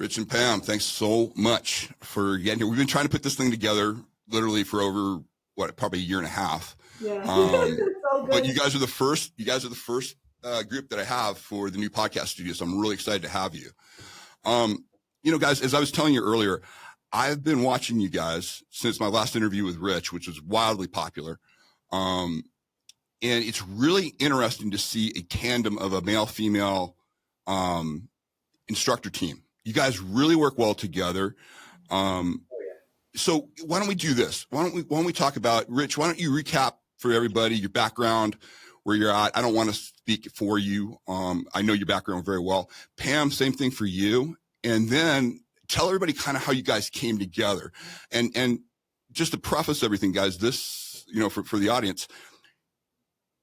Rich and Pam, thanks so much for getting here. We've been trying to put this thing together literally for over, probably a year and a half. Yeah. But you guys are the first group that I have for the new podcast studio. So I'm really excited to have you. Guys, as I was telling you earlier, I've been watching you guys since my last interview with Rich, which was wildly popular. And it's really interesting to see a tandem of a male-female instructor team. You guys really work well together. So why don't we do this? Why don't we talk about, Rich, why don't you recap for everybody your background, where you're at? I don't want to speak for you. I know your background very well. Pam, same thing for you. And then tell everybody kind of how you guys came together. And just to preface everything, guys, this, for the audience,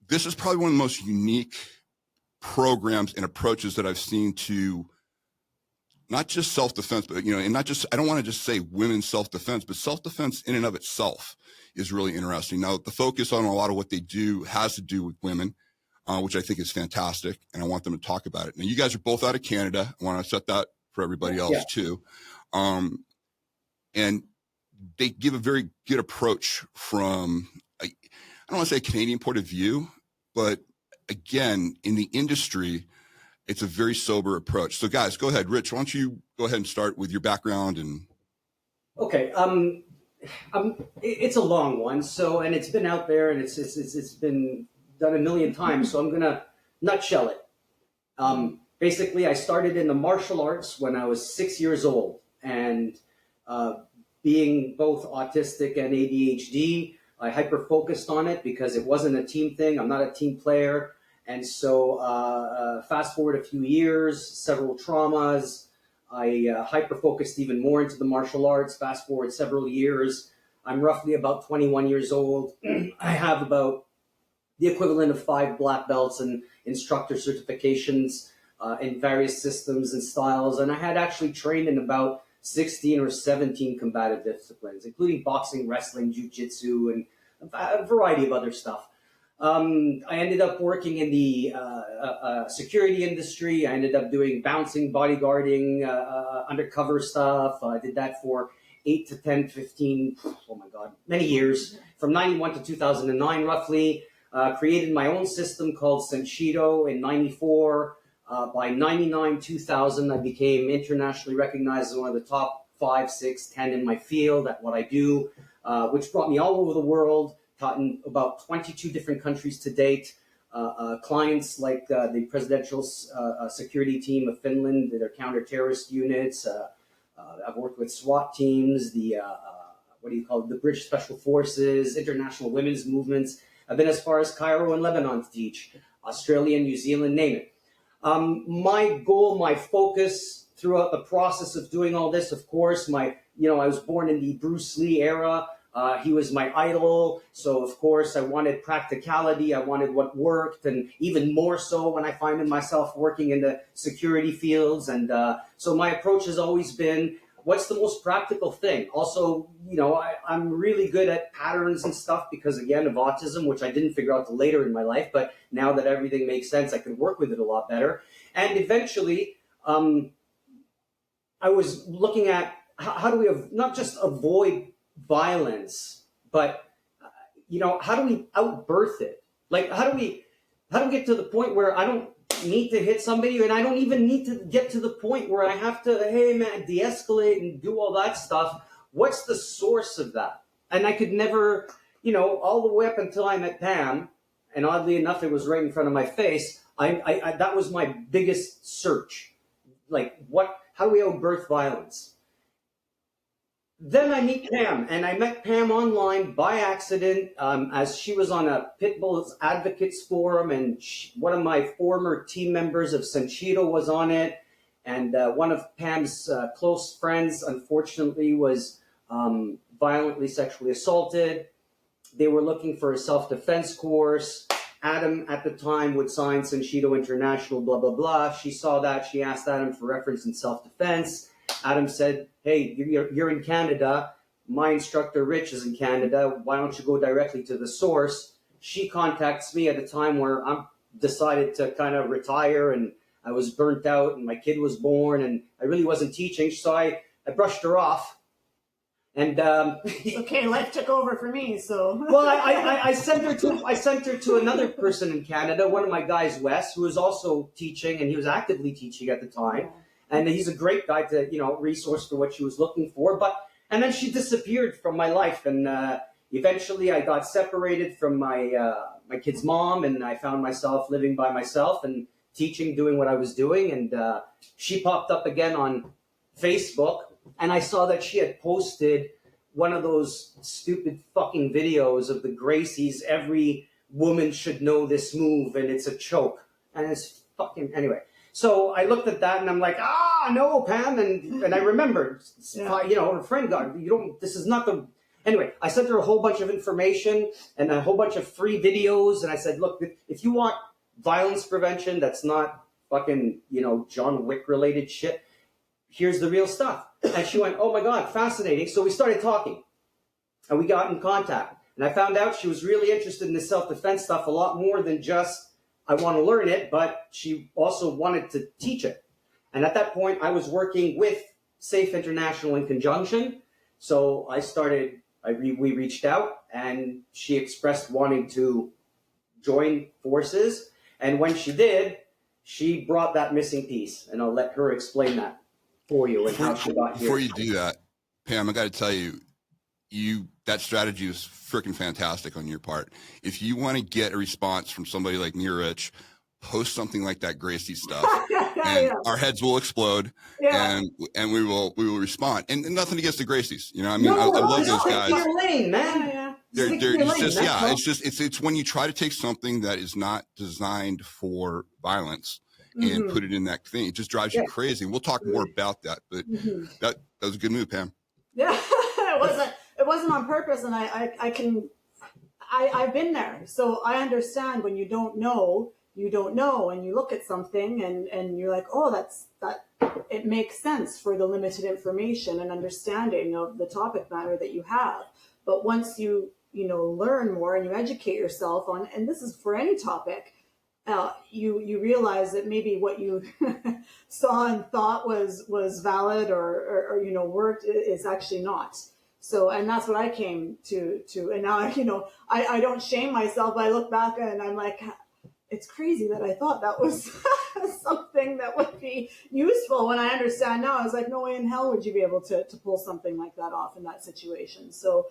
this is probably one of the most unique programs and approaches that I've seen to not just self-defense, but, and not just, I don't want to just say women's self-defense, but self-defense in and of itself is really interesting. Now, the focus on a lot of what they do has to do with women, which I think is fantastic. And I want them to talk about it. Now, you guys are both out of Canada. I want to set that for everybody else too. And they give a very good approach from, I don't want to say a Canadian point of view, but again, in the industry, it's a very sober approach. So guys, go ahead. Rich, why don't you go ahead and start with your background and. Okay. It's a long one. So, and it's been out there and it's been done a million times. So I'm going to nutshell it. Basically, I started in the martial arts when I was 6 years old, and being both autistic and ADHD, I hyper-focused on it because it wasn't a team thing. I'm not a team player. And so fast forward a few years, several traumas, I hyper-focused even more into the martial arts. Fast forward several years, I'm roughly about 21 years old. I have about the equivalent of 5 black belts and instructor certifications in various systems and styles. And I had actually trained in about 16 or 17 combative disciplines, including boxing, wrestling, jiu-jitsu, and a variety of other stuff. I ended up working in the security industry. I ended up doing bouncing, bodyguarding, undercover stuff. I did that for 8 to 10, 15, oh my God, many years, from 91 to 2009, roughly. Created my own system called Senshido in 94. By 99, 2000, I became internationally recognized as one of the top 5, 6, 10 in my field at what I do, which brought me all over the world. Taught in about 22 different countries to date. Clients like the presidential security team of Finland, their counter-terrorist units. I've worked with SWAT teams, the British Special Forces, international women's movements. I've been as far as Cairo and Lebanon to teach, Australia, New Zealand, name it. My goal, my focus throughout the process of doing all this, of course, I was born in the Bruce Lee era. He was my idol. So, of course, I wanted practicality. I wanted what worked, and even more so when I find myself working in the security fields. And so my approach has always been, what's the most practical thing? Also, I'm really good at patterns and stuff because, again, of autism, which I didn't figure out till later in my life. But now that everything makes sense, I can work with it a lot better. And eventually, I was looking at how do we not just avoid violence, but how do we outbirth it? Like, how do we get to the point where I don't need to hit somebody, and I don't even need to get to the point where I have to, hey man, de-escalate and do all that stuff. What's the source of that? And I could never, all the way up until I met Pam, and oddly enough, it was right in front of my face. I that was my biggest search. Like, how do we outbirth violence? Then I meet Pam, and I met Pam online by accident as she was on a Pitbull Advocates Forum, and one of my former team members of Senshido was on it, and one of Pam's close friends, unfortunately, was violently sexually assaulted. They were looking for a self-defense course. Adam, at the time, would sign Senshido International, blah, blah, blah. She saw that. She asked Adam for reference in self-defense. Adam said, hey, you're in Canada. My instructor, Rich, is in Canada. Why don't you go directly to the source? She contacts me at a time where I'm decided to kind of retire, and I was burnt out and my kid was born and I really wasn't teaching. So I brushed her off. And okay, life took over for me. So well, I sent her to another person in Canada, one of my guys, Wes, who was also teaching, and he was actively teaching at the time. And he's a great guy to resource for what she was looking for. And then she disappeared from my life, and eventually I got separated from my kid's mom, and I found myself living by myself and teaching, doing what I was doing. And she popped up again on Facebook. And I saw that she had posted one of those stupid fucking videos of the Gracies. Every woman should know this move, and it's a choke. And it's fucking anyway. So I looked at that, and I'm like, no, Pam. And I remembered, her friend got, this is not the. Anyway, I sent her a whole bunch of information and a whole bunch of free videos. And I said, look, if you want violence prevention that's not fucking, John Wick related shit, here's the real stuff. And she went, oh my God, fascinating. So we started talking and we got in contact. And I found out she was really interested in the self-defense stuff a lot more than just, I want to learn it, but she also wanted to teach it. And at that point, I was working with Safe International in conjunction. So we reached out and she expressed wanting to join forces. And when she did, she brought that missing piece. And I'll let her explain that for you and how she got here. Before you do that, Pam, I got to tell you, that strategy was freaking fantastic on your part. If you want to get a response from somebody like me or Rich, post something like that Gracie stuff, and our heads will explode, and we will respond. And nothing against the Gracies, I love those guys. Your lane, man. It's when you try to take something that is not designed for violence and put it in that thing. It just drives you crazy. We'll talk more about that, but that was a good move, Pam. Yeah, it wasn't on purpose, and I've been there, so I understand when you don't know, and you look at something and you're like, oh, that it makes sense for the limited information and understanding of the topic matter that you have. But once you learn more and you educate yourself on, and this is for any topic, you realize that maybe what you saw and thought was valid or worked is actually not. So, and that's what I came to, and now, I don't shame myself. I look back and I'm like, it's crazy that I thought that was something that would be useful. When I understand now, I was like, no way in hell would you be able to pull something like that off in that situation. So,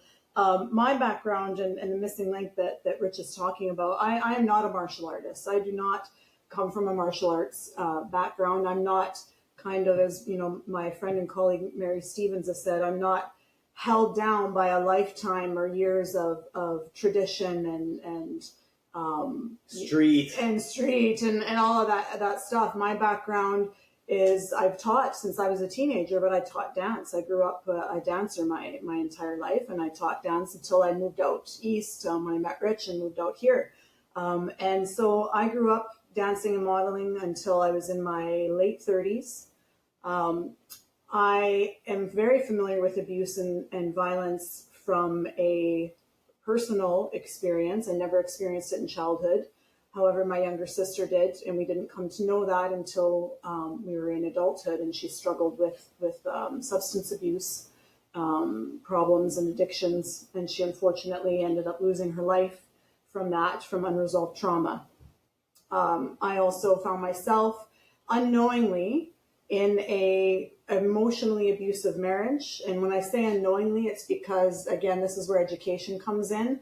my background and the missing link that Rich is talking about, I am not a martial artist. I do not come from a martial arts background. I'm not kind of, as my friend and colleague Mary Stevens has said, I'm not held down by a lifetime or years of tradition and street and all of that stuff. My background is I've taught since I was a teenager, but I taught dance. I grew up a dancer my entire life, and I taught dance until I moved out east when I met Rich and moved out here. And so I grew up dancing and modeling until I was in my late 30s. I am very familiar with abuse and violence from a personal experience. I never experienced it in childhood. However, my younger sister did, and we didn't come to know that until we were in adulthood, and she struggled with substance abuse problems and addictions, and she unfortunately ended up losing her life from unresolved trauma. I also found myself unknowingly in a emotionally abusive marriage. And when I say unknowingly, it's because, again, this is where education comes in.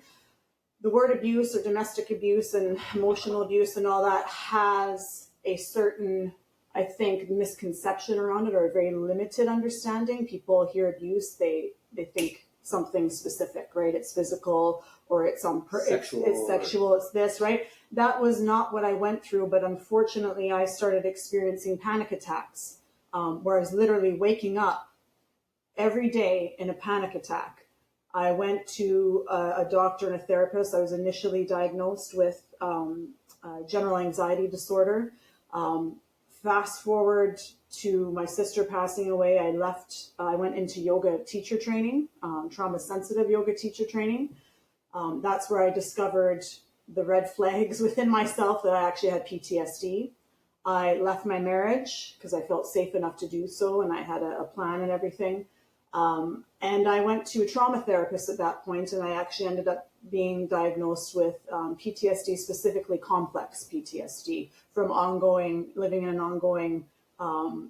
The word abuse or domestic abuse and emotional abuse and all that has a certain, I think, misconception around it, or a very limited understanding. People hear abuse, they think something specific, right? It's physical, or it's sexual, it's sexual, it's this, right? That was not what I went through, but unfortunately I started experiencing panic attacks, where I was literally waking up every day in a panic attack. I went to a doctor and a therapist. I was initially diagnosed with general anxiety disorder. Fast forward to my sister passing away, I went into yoga teacher training, trauma-sensitive yoga teacher training. That's where I discovered the red flags within myself that I actually had PTSD. I left my marriage because I felt safe enough to do so, and I had a plan and everything. And I went to a trauma therapist at that point, and I actually ended up being diagnosed with PTSD, specifically complex PTSD, from living in an ongoing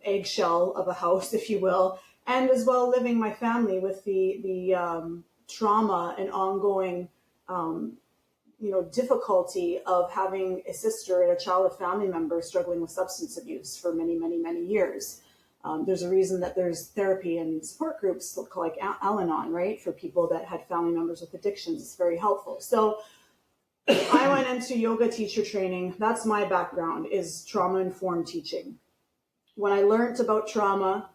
eggshell of a house, if you will, and as well living my family with the trauma and ongoing difficulty of having a sister and a child, a family member struggling with substance abuse for many, many, many years. There's a reason that there's therapy and support groups like Al-Anon, right, for people that had family members with addictions. It's very helpful. So I went into yoga teacher training. That's my background, is trauma-informed teaching. When I learned about trauma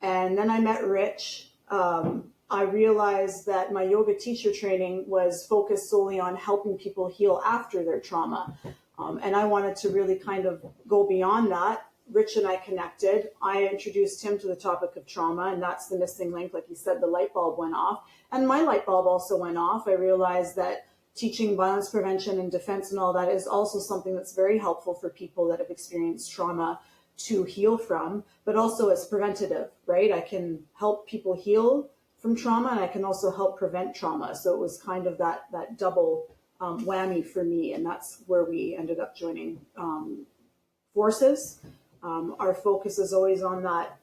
and then I met Rich, I realized that my yoga teacher training was focused solely on helping people heal after their trauma. And I wanted to really kind of go beyond that. Rich and I connected. I introduced him to the topic of trauma, and that's the missing link. Like he said, the light bulb went off. And my light bulb also went off. I realized that teaching violence prevention and defense and all that is also something that's very helpful for people that have experienced trauma to heal from, but also it's preventative, right? I can help people heal from trauma, and I can also help prevent trauma. So it was kind of that double whammy for me, and that's where we ended up joining forces. Our focus is always on that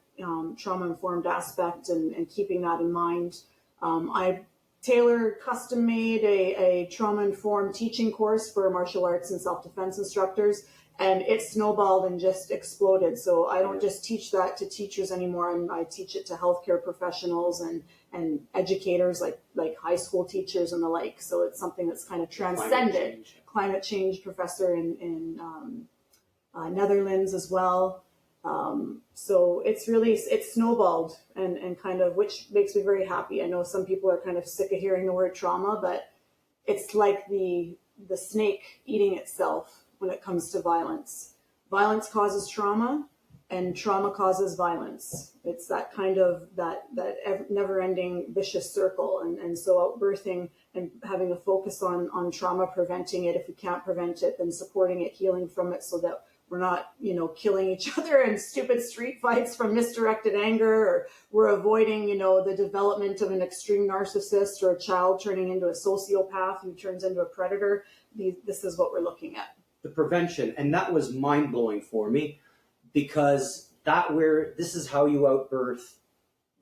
trauma-informed aspect and keeping that in mind. I custom-made a trauma-informed teaching course for martial arts and self-defense instructors, and it snowballed and just exploded. So I don't just teach that to teachers anymore, and I teach it to healthcare professionals and educators like high school teachers and the like. So it's something that's kind of transcended. Climate change professor in Netherlands as well. So it's snowballed and kind of, which makes me very happy. I know some people are kind of sick of hearing the word trauma, but it's like the snake eating itself when it comes to violence. Violence causes trauma, and trauma causes violence. It's that kind of that never-ending vicious circle. And so outbirthing and having a focus on trauma, preventing it. If we can't prevent it, then supporting it, healing from it, so that we're not, killing each other in stupid street fights from misdirected anger, or we're avoiding, the development of an extreme narcissist or a child turning into a sociopath who turns into a predator. This is what we're looking at. The prevention, and that was mind-blowing for me, because this is how you outbirth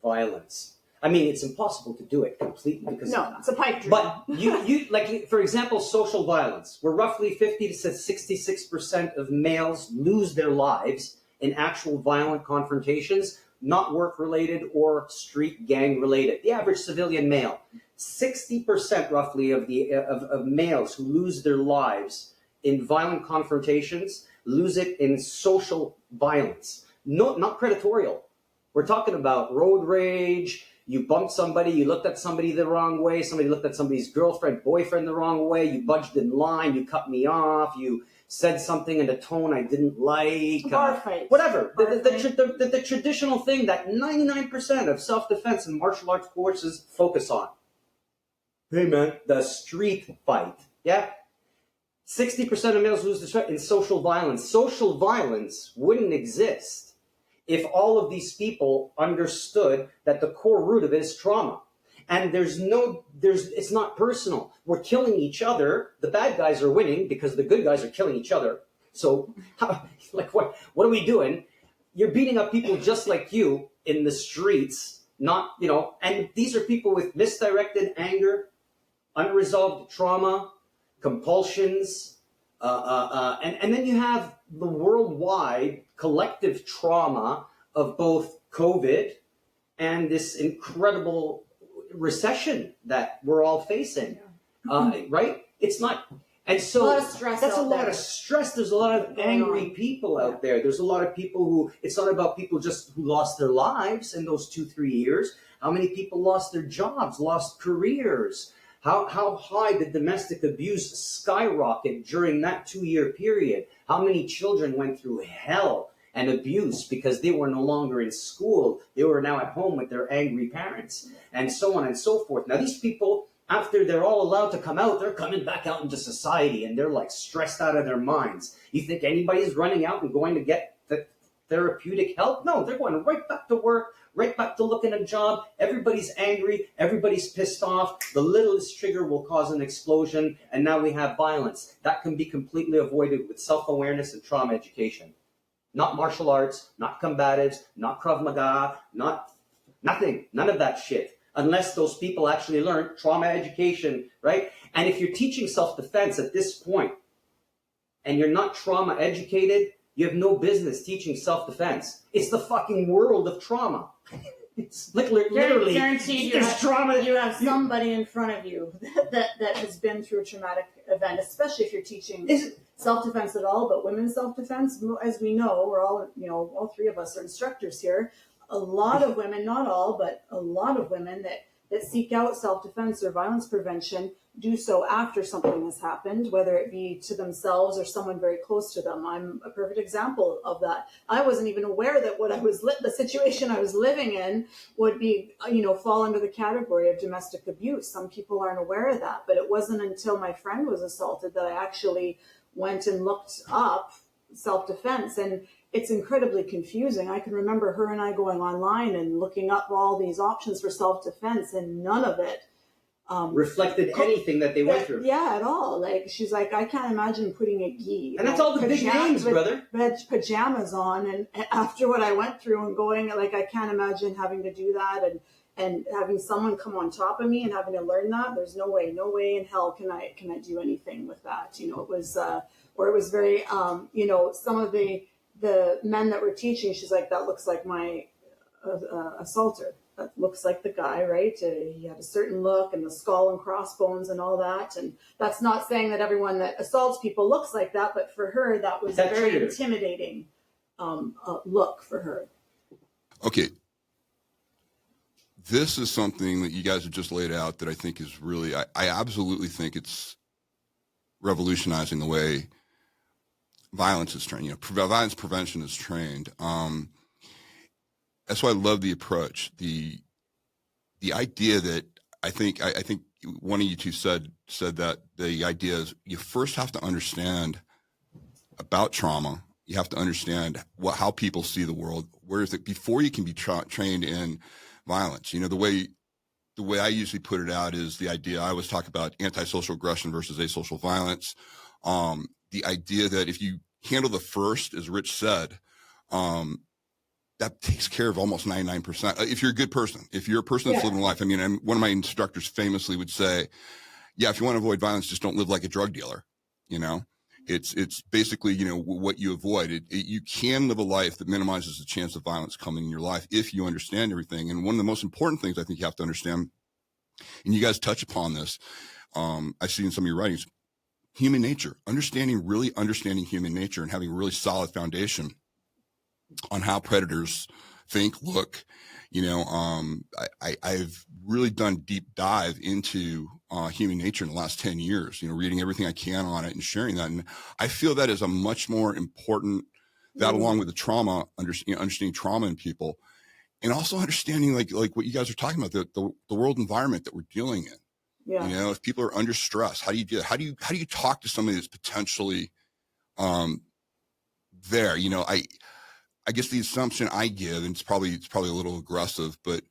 violence. I mean, it's impossible to do it completely because it's a pipe dream. But you like, for example, social violence, where roughly 50 to 66% of males lose their lives in actual violent confrontations, not work-related or street gang-related. The average civilian male, 60% roughly of males who lose their lives in violent confrontations lose it in social violence. No, not predatorial. We're talking about road rage. You bumped somebody, you looked at somebody the wrong way, somebody looked at somebody's girlfriend, boyfriend the wrong way, you budged in line, you cut me off, you said something in a tone I didn't like. Bar fight. Whatever. The traditional thing that 99% of self-defense and martial arts courses focus on. Hey man, the street fight. Yeah? 60% of males lose their in social violence. Social violence wouldn't exist if all of these people understood that the core root of it is trauma. And it's not personal. We're killing each other. The bad guys are winning because the good guys are killing each other. So, what are we doing? You're beating up people just like you in the streets, and these are people with misdirected anger, unresolved trauma, compulsions, and then you have the worldwide collective trauma of both COVID and this incredible recession that we're all facing, right? It's not, and so a lot of stress. That's a lot of stress. There's a lot of angry people out there. There's a lot of people who, it's not about people just who lost their lives in those 2-3 years. How many people lost their jobs, lost careers? How high did domestic abuse skyrocket during that 2-year period? How many children went through hell and abuse because they were no longer in school? They were now at home with their angry parents, and so on and so forth. Now, these people after they're all allowed to come out, they're coming back out into society and they're like stressed out of their minds. You think anybody's running out and going to get the therapeutic help? No, they're going right back to work, right back to looking at a job. Everybody's angry, everybody's pissed off. The littlest trigger will cause an explosion, and now we have violence. That can be completely avoided with self-awareness and trauma education. Not martial arts, not combatives, not Krav Maga, nothing, none of that shit. Unless those people actually learn trauma education, right? And if you're teaching self-defense at this point and you're not trauma educated, you have no business teaching self-defense. It's the fucking world of trauma. It's literally guaranteed you have somebody in front of you that has been through a traumatic event, especially if you're teaching self-defense at all, but women's self-defense, as we know, we're all, all three of us are instructors here. A lot of women, not all, but a lot of women that seek out self-defense or violence prevention do so after something has happened, whether it be to themselves or someone very close to them. I'm a perfect example of that. I wasn't even aware that the situation I was living in would be, fall under the category of domestic abuse. Some people aren't aware of that, but it wasn't until my friend was assaulted that I actually went and looked up self-defense, and it's incredibly confusing. I can remember her and I going online and looking up all these options for self-defense, and none of it reflected anything that they went through. Yeah, at all. Like, she's like, I can't imagine putting a gi. And that's all the big names, brother. Pajamas on, and after what I went through and going, like, I can't imagine having to do that and having someone come on top of me and having to learn that. There's no way in hell can I do anything with that. It was where it was very some of the men that were teaching, she's like, that looks like my assaulter. That looks like the guy, right? He had a certain look and the skull and crossbones and all that. And that's not saying that everyone that assaults people looks like that, but for her, that was a very intimidating look for her. Okay. This is something that you guys have just laid out that I think is really, I absolutely think it's revolutionizing the way violence is trained. Violence prevention is trained. That's why I love the approach. The idea that I think one of you two said that the idea is you first have to understand about trauma. You have to understand how people see the world. Where is it before you can be trained in violence? The way I usually put it out is the idea. I always talk about antisocial aggression versus asocial violence. The idea that if you handle the first, as Rich said, that takes care of almost 99%. If you're a good person, if you're a person that's living life. I mean, one of my instructors famously would say, yeah, if you want to avoid violence, just don't live like a drug dealer. It's basically, what you avoid. You can live a life that minimizes the chance of violence coming in your life if you understand everything. And one of the most important things I think you have to understand, and you guys touch upon this, I see in some of your writings, human nature, really understanding human nature and having a really solid foundation on how predators think, look. I've really done deep dive into human nature in the last 10 years, reading everything I can on it and sharing that. And I feel that is a much more important, that along with the trauma, understanding trauma in people, and also understanding like what you guys are talking about, the world environment that we're dealing in. Yeah. If people are under stress, how do you do that? How do you talk to somebody that's potentially there? I guess the assumption I give, and it's probably a little aggressive, but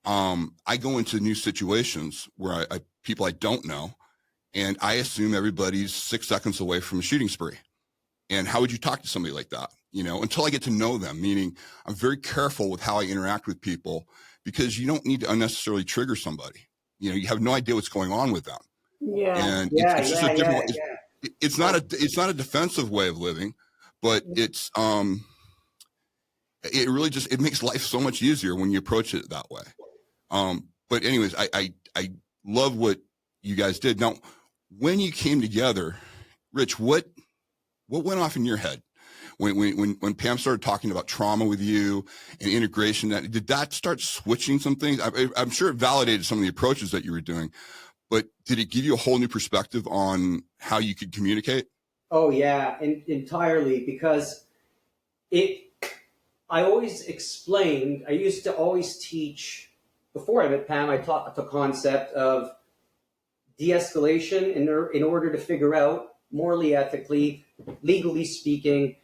I go into new situations where people I don't know, and I assume everybody's 6 seconds away from a shooting spree. And how would you talk to somebody like that? Until I get to know them, meaning I'm very careful with how I interact with people, because you don't need to unnecessarily trigger somebody. You have no idea what's going on with them. Yeah. And it's just a different, it's not a defensive way of living, but it's, it really it makes life so much easier when you approach it that way. But anyways, I love what you guys did. Now, when you came together, Rich, what went off in your head when Pam started talking about trauma with you and integration? Did that start switching some things? I'm sure it validated some of the approaches that you were doing, but did it give you a whole new perspective on how you could communicate? Oh yeah, entirely, because I always explained, I used to always teach, before I met Pam, I taught the concept of de-escalation in order to figure out, morally, ethically, legally speaking,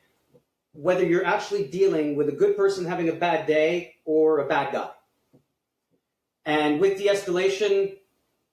whether you're actually dealing with a good person having a bad day or a bad guy. And with de-escalation,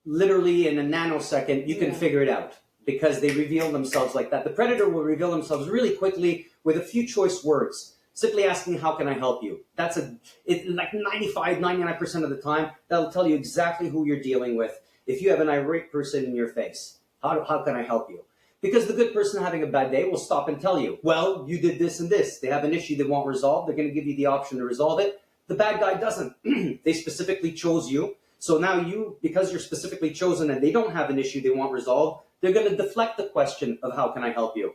literally in a nanosecond, you can figure it out because they reveal themselves like that. The predator will reveal themselves really quickly with a few choice words, simply asking, how can I help you? That's like 95, 99% of the time, that'll tell you exactly who you're dealing with. If you have an irate person in your face, how can I help you? Because the good person having a bad day will stop and tell you, well, you did this and this. They have an issue they want resolved. They're going to give you the option to resolve it. The bad guy doesn't. They specifically chose you. So now you, because you're specifically chosen and they don't have an issue they want resolved, they're going to deflect the question of how can I help you?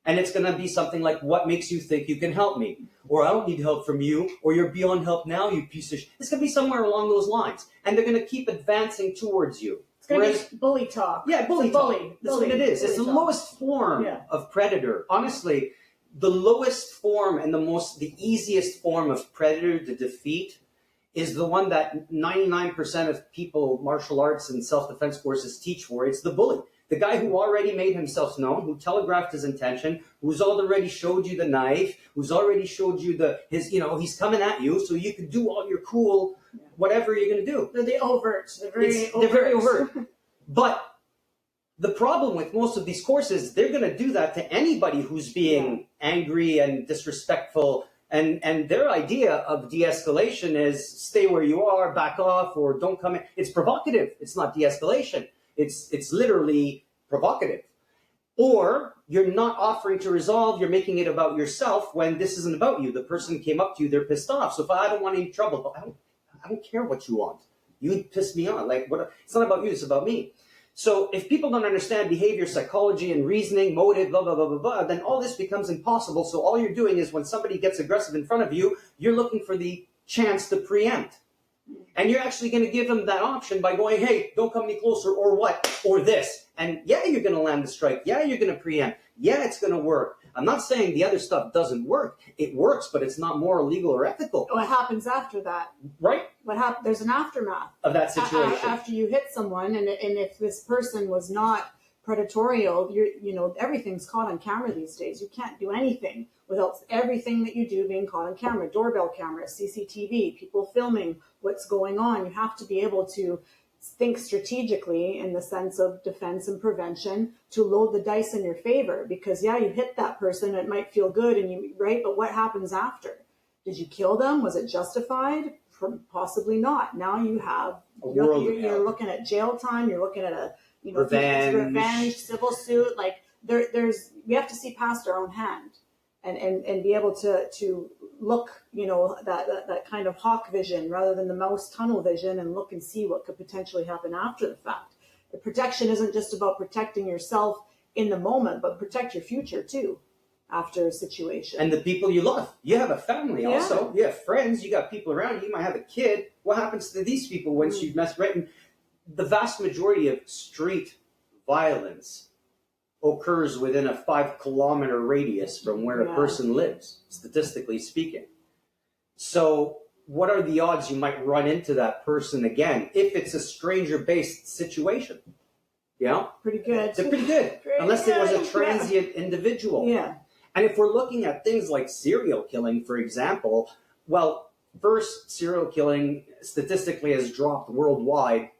And it's going to be something like, what makes you think you can help me? Or I don't need help from you, or you're beyond help now, you piece of shit. It's going to be somewhere along those lines. And they're going to keep advancing towards you. It's going to be bully talk. Yeah, bully talk. That's what it is. It's the lowest form of predator. Honestly, the lowest form and the easiest form of predator to defeat is the one that 99% of people, martial arts and self-defense courses teach for. It's the bully. The guy who already made himself known, who telegraphed his intention, who's already showed you the knife, who's already showed you he's coming at you, so you can do all your cool, whatever you're going to do. They're the overt. They're very overt. But the problem with most of these courses, they're going to do that to anybody who's being angry and disrespectful. And their idea of de-escalation is stay where you are, back off, or don't come in. It's provocative. It's not de-escalation. It's literally provocative. Or you're not offering to resolve, you're making it about yourself when this isn't about you. The person came up to you, they're pissed off. So if I don't want any trouble, but I don't care what you want. You piss me off. Like, what? It's not about you, it's about me. So if people don't understand behavior, psychology, and reasoning, motive, blah, blah, blah, blah, blah, then all this becomes impossible. So all you're doing is when somebody gets aggressive in front of you, you're looking for the chance to preempt. And you're actually going to give them that option by going, hey, don't come any closer, or what, or this. And yeah, you're going to land the strike. Yeah, you're going to preempt. Yeah, it's going to work. I'm not saying the other stuff doesn't work. It works, but it's not moral, legal, or ethical. What happens after that? Right. There's an aftermath of that situation. After you hit someone, and if this person was not predatorial, everything's caught on camera these days. You can't do anything without everything that you do being caught on camera. Doorbell cameras, CCTV, people filming what's going on. You have to be able to think strategically in the sense of defense and prevention to load the dice in your favor, because you hit that person, it might feel good, but what happens after? Did you kill them? Was it justified? Possibly not. Now you have you're looking at jail time. You're looking at a revenge, civil suit. Like we have to see past our own hand and be able to look, that kind of hawk vision rather than the mouse tunnel vision, and look and see what could potentially happen after the fact. The protection isn't just about protecting yourself in the moment, but protect your future too after a situation. And the people you love. You have a family also. You have friends. You got people around you. You might have a kid. What happens to these people once you've messed right? And the vast majority of street violence occurs within a 5-kilometer radius from where a person lives, statistically speaking. So what are the odds you might run into that person again if it's a stranger-based situation? Pretty good. They're pretty good. Unless it was a transient individual. Yeah. And if we're looking at things like serial killing, for example, first, serial killing statistically has dropped worldwide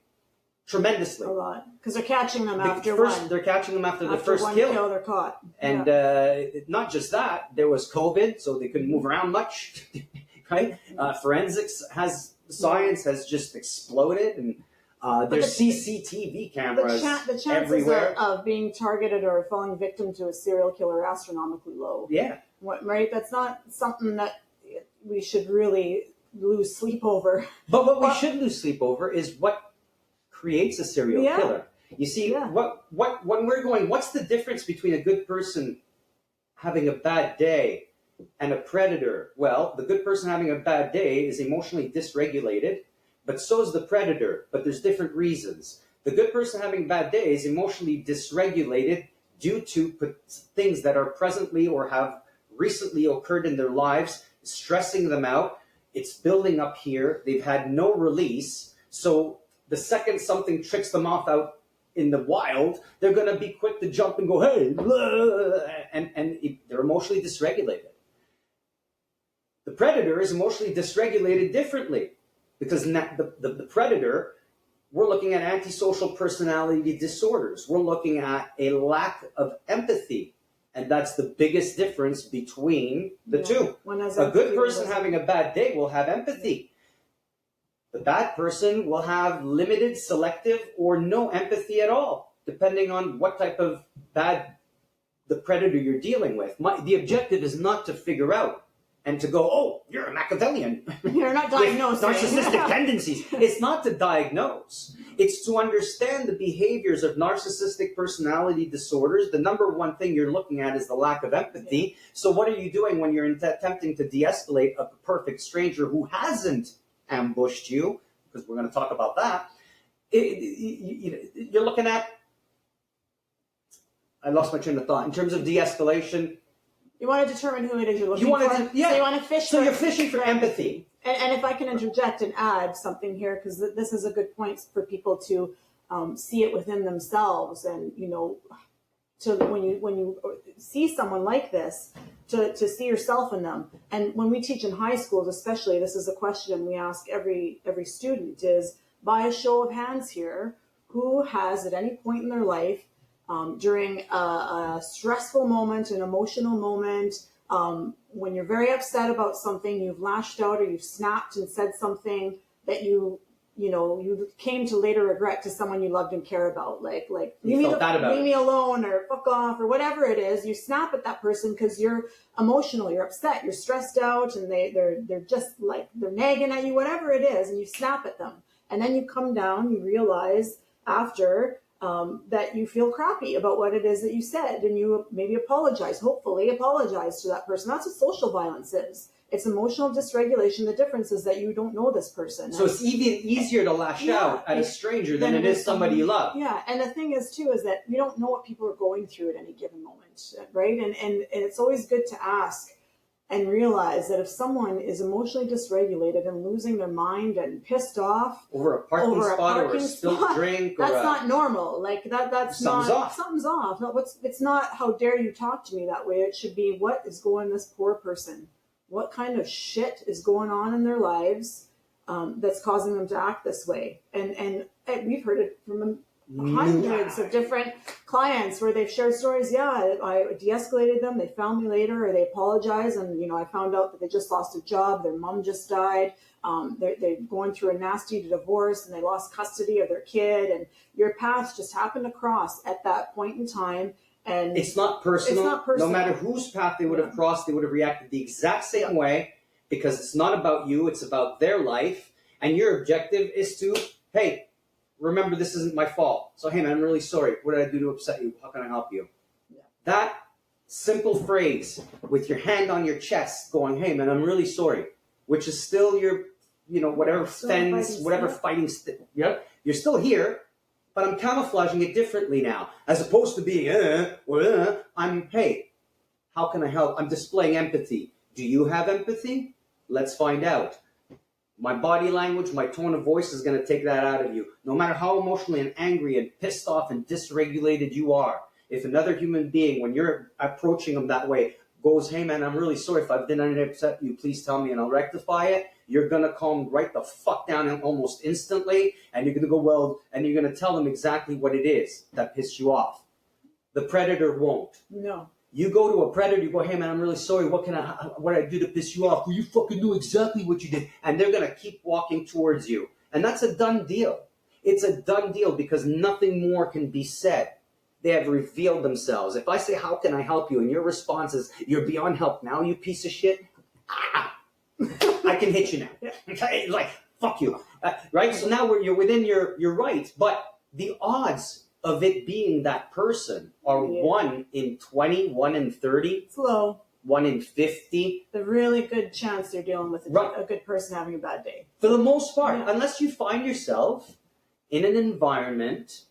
tremendously. A lot. Because they're catching them after one. They're catching them after the first one kill. They're caught. And not just that, there was COVID, so they couldn't move around much, right? Forensics science has just exploded, and there's CCTV cameras the chances everywhere. of being targeted or falling victim to a serial killer are astronomically low. Yeah. Right? That's not something that we should really lose sleep over. But what we should lose sleep over is what creates a serial killer. You see, what when we're going, what's the difference between a good person having a bad day and a predator? Well, the good person having a bad day is emotionally dysregulated, but so is the predator, but there's different reasons. The good person having a bad day is emotionally dysregulated due to things that are presently or have recently occurred in their lives, stressing them out. It's building up here. They've had no release. So the second something tricks them off out in the wild, they're going to be quick to jump and go, hey, blah, and they're emotionally dysregulated. The predator is emotionally dysregulated differently because the predator, we're looking at antisocial personality disorders. We're looking at a lack of empathy. And that's the biggest difference between the two. A good person having a bad day will have empathy. The bad person will have limited, selective, or no empathy at all, depending on what type of the predator you're dealing with. The objective is not to figure out and to go, oh, you're a Machiavellian. You're not diagnosed. Narcissistic tendencies. It's not to diagnose. It's to understand the behaviors of narcissistic personality disorders. The number one thing you're looking at is the lack of empathy. So what are you doing when you're attempting to de-escalate a perfect stranger who hasn't ambushed you? Because we're going to talk about that. You're looking at, I lost my train of thought. In terms of de-escalation, you want to determine who it is you're looking for. So you want to fish. So you're fishing for empathy. And if I can interject and add something here, because this is a good point for people to see it within themselves, and to when you see someone like this, to see yourself in them. And when we teach in high schools, especially, this is a question we ask every student: is by a show of hands here, who has at any point in their life, during a stressful moment, an emotional moment, when you're very upset about something, you've lashed out or you've snapped and said something that you came to later regret to someone you loved and care about, like leave me alone or fuck off or whatever it is. You snap at that person because you're emotional, you're upset, you're stressed out, and they're just like, they're nagging at you, whatever it is, and you snap at them. And then you come down, you realize after that you feel crappy about what it is that you said, and you maybe hopefully apologize to that person. That's what social violence is. It's emotional dysregulation. The difference is that you don't know this person. So it's even easier to lash out at a stranger than it is somebody you love. Yeah, and the thing is too is that we don't know what people are going through at any given moment, right? And it's always good to ask and realize that if someone is emotionally dysregulated and losing their mind and pissed off over a parking spot or a spilled drink, that's not normal. Like that's something's off. Something's off. No, it's not how dare you talk to me that way. It should be, what is going this poor person? What kind of shit is going on in their lives that's causing them to act this way? And we've heard it from hundreds of different clients where they've shared stories. Yeah, I de-escalated them. They found me later, or they apologized, and I found out that they just lost a job. Their mom just died. They're going through a nasty divorce, and they lost custody of their kid. And your paths just happened to cross at that point in time. And it's not personal. No matter whose path they would have crossed, they would have reacted the exact same way, because it's not about you. It's about their life. And your objective is to, hey, remember, this isn't my fault. So, hey, man, I'm really sorry. What did I do to upset you? How can I help you? Yeah. That simple phrase with your hand on your chest going, hey, man, I'm really sorry, which is still your, whatever fence, whatever fighting stick. Yeah, you're still here, but I'm camouflaging it differently now. As opposed to being, I'm, hey, how can I help? I'm displaying empathy. Do you have empathy? Let's find out. My body language, my tone of voice is going to take that out of you. No matter how emotionally and angry and pissed off and dysregulated you are, if another human being, when you're approaching them that way, goes, hey man, I'm really sorry if I've been upset you, please tell me and I'll rectify it, you're going to calm right the fuck down almost instantly, and you're going to go, well, and you're going to tell them exactly what it is that pissed you off. The predator won't. No. You go to a predator, you go, hey man, I'm really sorry. What did I do to piss you off? Well, you fucking knew exactly what you did. And they're going to keep walking towards you. And that's a done deal. It's a done deal because nothing more can be said. They have revealed themselves. If I say, how can I help you? And your response is, you're beyond help now, you piece of shit. I can hit you now. Okay? Like, fuck you. Right? So now you're within your rights. But the odds of it being that person are 1 in 20, 1 in 30. It's low. 1 in 50. The really good chance they're dealing with a good person having a bad day. For the most part, unless you find yourself in an environment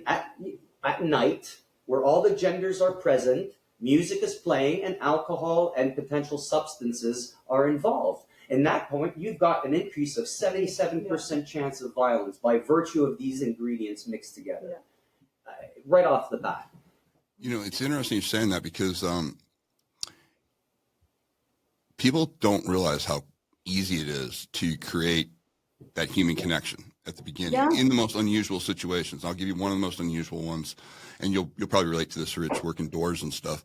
at night where all the genders are present, music is playing, and alcohol and potential substances are involved. In that point, you've got an increase of 77% chance of violence by virtue of these ingredients mixed together. right off the bat. You know, it's interesting you're saying that because people don't realize how easy it is to create that human connection at the beginning in the most unusual situations. I'll give you one of the most unusual ones, and you'll probably relate to this, Rich, working doors and stuff.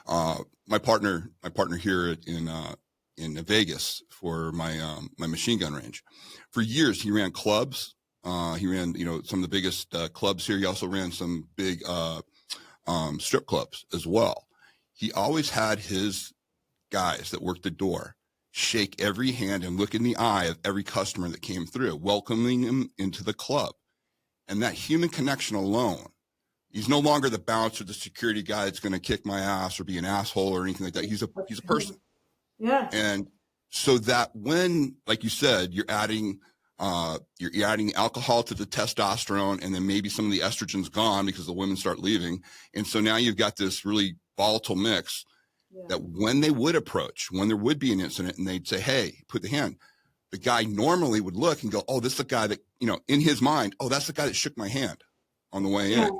My partner here in Vegas for my machine gun range. For years, he ran clubs. He ran, some of the biggest clubs here. He also ran some big strip clubs as well. He always had his guys that worked the door shake every hand and look in the eye of every customer that came through, welcoming him into the club. And that human connection alone, he's no longer the bouncer, the security guy that's going to kick my ass or be an asshole or anything like that. He's a person. Yeah. And so that when, like you said, you're adding alcohol to the testosterone, and then maybe some of the estrogen's gone because the women start leaving. And so now you've got this really volatile mix that when they would approach, when there would be an incident and they'd say, hey, put the hand, the guy normally would look and go, oh, this is the guy that, in his mind, oh, that's the guy that shook my hand on the way in.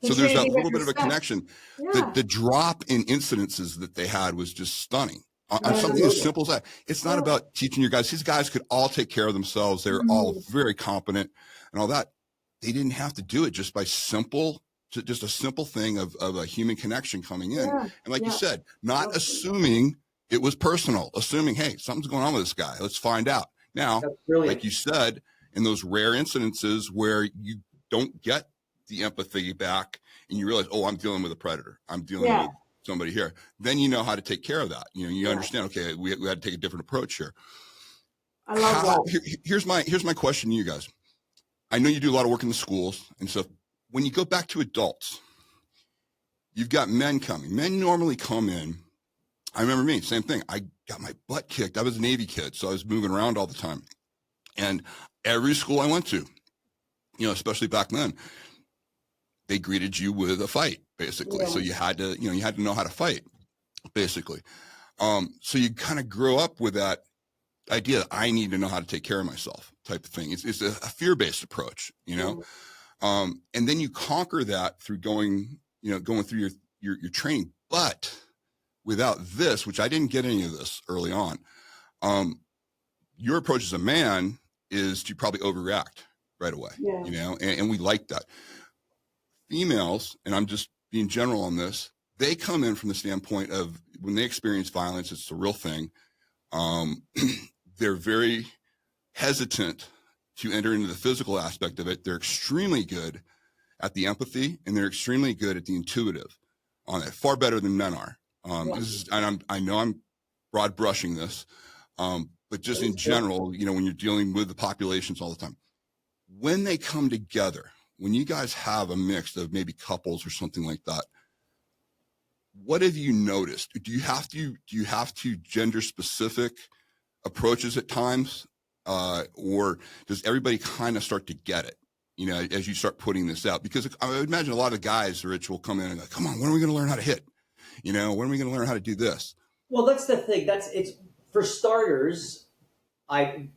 So there's that little bit of a connection. The drop in incidences that they had was just stunning. On something as simple as that. It's not about teaching your guys. These guys could all take care of themselves. They're all very competent and all that. They didn't have to do it just by just a simple thing of a human connection coming in. And like you said, not assuming it was personal, assuming, hey, something's going on with this guy. Let's find out. Now, like you said, in those rare incidences where you don't get the empathy back and you realize, oh, I'm dealing with a predator. I'm dealing with somebody here. Then you know how to take care of that. You understand, okay, we had to take a different approach here. I love that. Here's my question to you guys. I know you do a lot of work in the schools and stuff. When you go back to adults, you've got men coming. Men normally come in. I remember me, same thing. I got my butt kicked. I was a Navy kid, so I was moving around all the time. And every school I went to, especially back then, they greeted you with a fight, basically. So you had to know how to fight, basically. So you kind of grow up with that idea that I need to know how to take care of myself type of thing. It's a fear-based approach, and then you conquer that through going through your training. But without this, which I didn't get any of this early on, your approach as a man is to probably overreact right away, and we like that. Females, and I'm just being general on this, they come in from the standpoint of when they experience violence, it's a real thing. They're very hesitant to enter into the physical aspect of it. They're extremely good at the empathy, and they're extremely good at the intuitive on it, far better than men are. I know I'm broad brushing this, but just in general, when you're dealing with the populations all the time, when they come together, when you guys have a mix of maybe couples or something like that, what have you noticed? Do you have to gender specific approaches at times, or does everybody kind of start to get it, as you start putting this out? Because I would imagine a lot of guys, Rich, will come in and go, come on, when are we going to learn how to hit? When are we going to learn how to do this? Well, that's the thing. It's for starters. We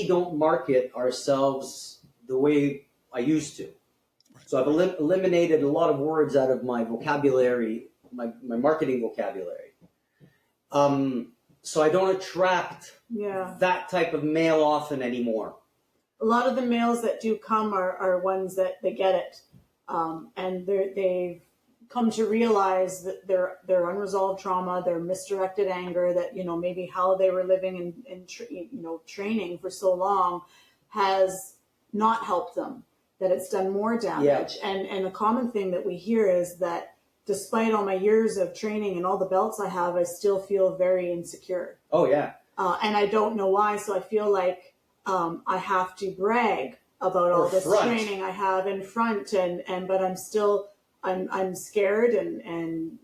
don't market ourselves the way I used to. So I've eliminated a lot of words out of my vocabulary, my marketing vocabulary. So I don't attract that type of male often anymore. A lot of the males that do come are ones that they get it. And they've come to realize that their unresolved trauma, their misdirected anger, that, maybe how they were living in training for so long has not helped them, that it's done more damage. And a common thing that we hear is that despite all my years of training and all the belts I have, I still feel very insecure. Oh, yeah. And I don't know why. So I feel like I have to brag about all this training I have in front, but I'm still, I'm scared and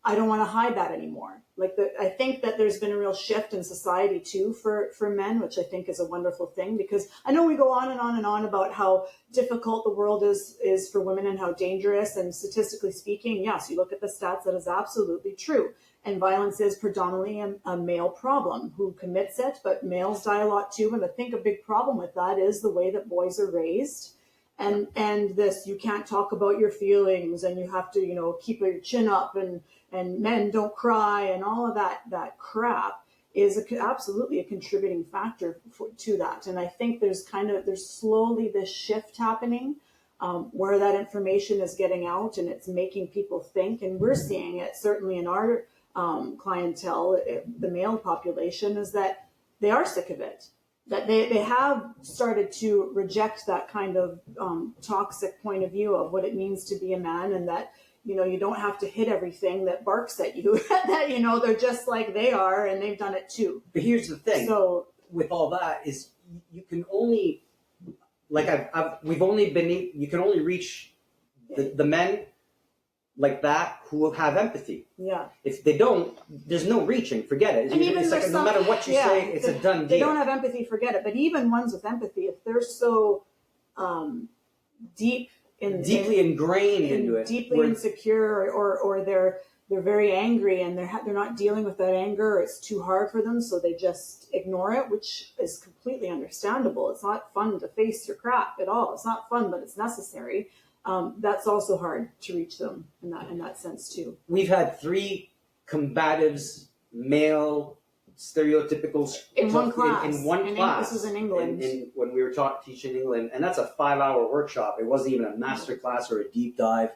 I don't want to hide that anymore. I think that there's been a real shift in society too for men, which I think is a wonderful thing, because I know we go on and on and on about how difficult the world is for women and how dangerous, and statistically speaking, yes, you look at the stats, that is absolutely true. And violence is predominantly a male problem who commits it, but males die a lot too. And I think a big problem with that is the way that boys are raised. and this, you can't talk about your feelings, and you have to, you know, keep your chin up, and men don't cry, and all of that crap is absolutely a contributing factor to that. And I think there's slowly this shift happening, where that information is getting out and it's making people think. And we're seeing it certainly in our clientele, the male population, is that they are sick of it. That they have started to reject that kind of toxic point of view of what it means to be a man, and that, you know, you don't have to hit everything that barks at you. That, you know, they're just like they are, and they've done it too. But here's the thing. So with all that is, you can only, like you can only reach the men like that who have empathy. Yeah. If they don't, there's no reaching. Forget it. And even it's like, no matter what you say, it's a done deal. They don't have empathy, forget it. But even ones with empathy, if they're so deeply ingrained into it, deeply insecure, or they're very angry, and they're not dealing with that anger, or it's too hard for them, so they just ignore it, which is completely understandable. It's not fun to face your crap at all. It's not fun, but it's necessary. That's also hard to reach them in that sense too. We've had 3 combatives, male, stereotypical in one class. In one class. This is in England. When we were teaching England, and that's a 5-hour workshop. It wasn't even a master class or a deep dive.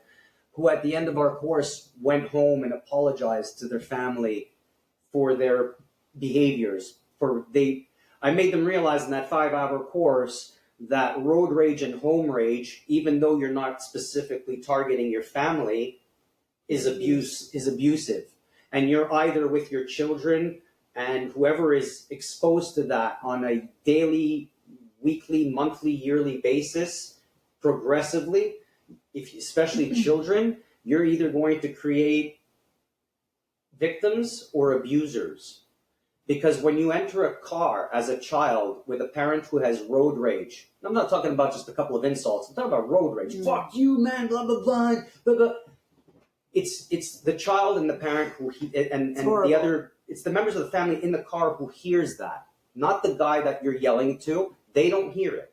Who at the end of our course went home and apologized to their family for their behaviors. I made them realize in that 5-hour course that road rage and home rage, even though you're not specifically targeting your family, is abusive. And you're either with your children and whoever is exposed to that on a daily, weekly, monthly, yearly basis, progressively, especially children, you're either going to create victims or abusers. Because when you enter a car as a child with a parent who has road rage, I'm not talking about just a couple of insults, I'm talking about road rage. Fuck you, man, blah, blah, blah, blah, blah. It's the child and the parent and the other, it's the members of the family in the car who hears that. Not the guy that you're yelling to. They don't hear it.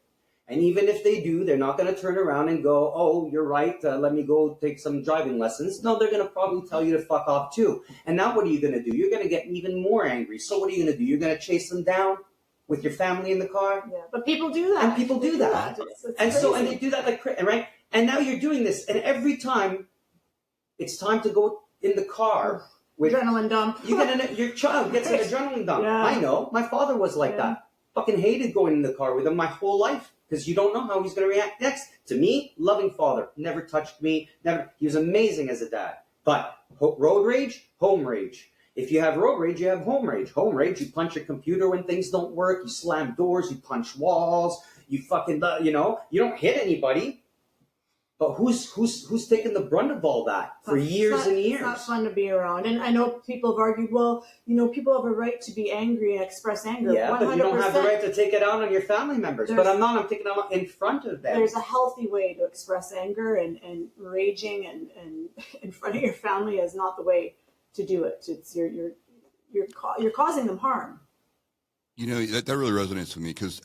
And even if they do, they're not going to turn around and go, oh, you're right, let me go take some driving lessons. No, they're going to probably tell you to fuck off too. And now what are you going to do? You're going to get even more angry. So what are you going to do? You're going to chase them down with your family in the car? Yeah, but people do that. And people do that. It's and crazy. And they do that like, right? And now you're doing this. And every time it's time to go in the car with adrenaline dump. Your child gets an adrenaline dump. Yeah. I know. My father was like that. Fucking hated going in the car with him my whole life. Because you don't know how he's going to react next. To me, loving father, never touched me, he was amazing as a dad. But road rage, home rage. If you have road rage, you have home rage. Home rage, you punch your computer when things don't work, you slam doors, you punch walls, you fucking, you don't hit anybody. But who's taking the brunt of all that for years and years? It's not fun to be around. And I know people have argued, well, people have a right to be angry and express anger. Yeah, 100%. But you don't have the right to take it out on your family members. But I'm taking it out in front of them. There's a healthy way to express anger, and raging and in front of your family is not the way to do it. It's you're causing them harm. That really resonates with me, because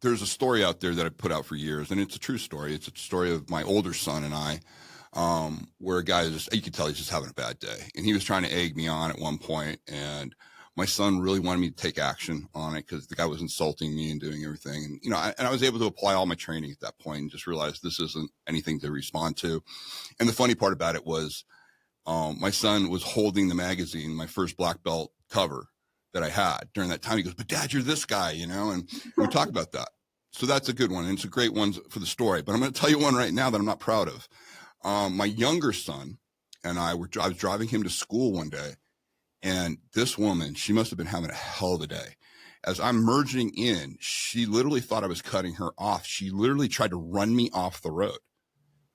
there's a story out there that I put out for years, and it's a true story. It's a story of my older son and I, where a guy you could tell he's just having a bad day. And he was trying to egg me on at one point, and my son really wanted me to take action on it because the guy was insulting me and doing everything. And, I was able to apply all my training at that point and just realized this isn't anything to respond to. And the funny part about it was, my son was holding the magazine, my first black belt cover that I had during that time. He goes, but Dad, you're this guy, and we talk about that. So that's a good one. And it's a great one for the story, but I'm going to tell you one right now that I'm not proud of. My younger son and I was driving him to school one day, and this woman, she must've been having a hell of a day. As I'm merging in, she literally thought I was cutting her off. She literally tried to run me off the road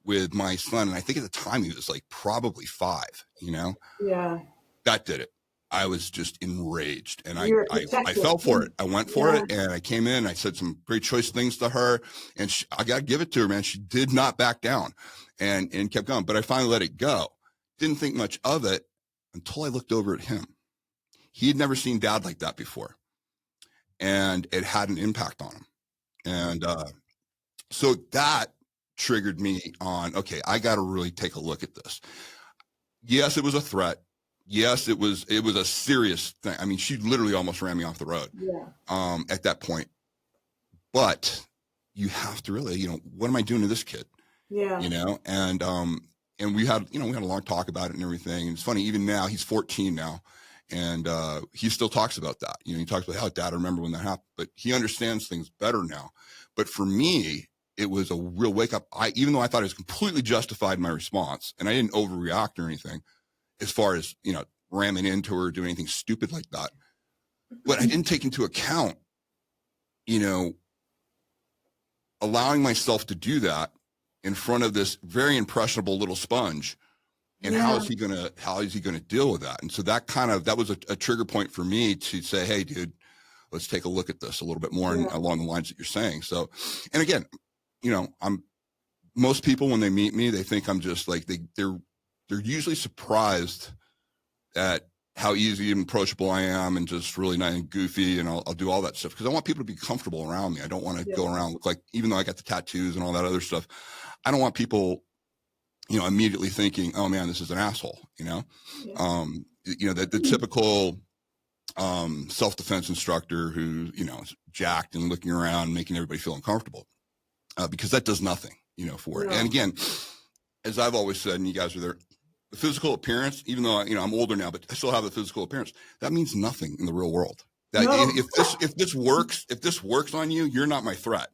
with my son. And I think at the time he was like probably 5, Yeah. That did it. I was just enraged, and I fell for it. I went for it, and I came in. I said some very choice things to her, and I got to give it to her, man. She did not back down and kept going, but I finally let it go. Didn't think much of it until I looked over at him. He had never seen Dad like that before, and it had an impact on him. And So that triggered me on, okay, I got to really take a look at this. Yes, it was a threat. Yes, it was a serious thing. I mean, she literally almost ran me off the road. At that point. But you have to really, what am I doing to this kid? And we had a long talk about it and everything. And it's funny, even now, he's 14 now. And he still talks about that. He talks about how, Dad, I remember when that happened. But he understands things better now. But for me, it was a real wake up. Even though I thought it was completely justified in my response, and I didn't overreact or anything, as far as ramming into her or doing anything stupid like that. But I didn't take into account, allowing myself to do that in front of this very impressionable little sponge. And how is he gonna deal with that? And so that was a trigger point for me to say, hey, dude, let's take a look at this a little bit more along the lines that you're saying. So, and again, most people, when they meet me, they think I'm just like, they're usually surprised at how easy and approachable I am and just really nice and goofy. And I'll do all that stuff because I want people to be comfortable around me. I don't want to go around look like, even though I got the tattoos and all that other stuff, I don't want people, immediately thinking, oh man, this is an asshole, the typical, self-defense instructor who, is jacked and looking around, making everybody feel uncomfortable, because that does nothing, for it. And again, as I've always said, and you guys are there, the physical appearance, even though, I'm older now, but I still have the physical appearance, that means nothing in the real world. That if this works on you, you're not my threat.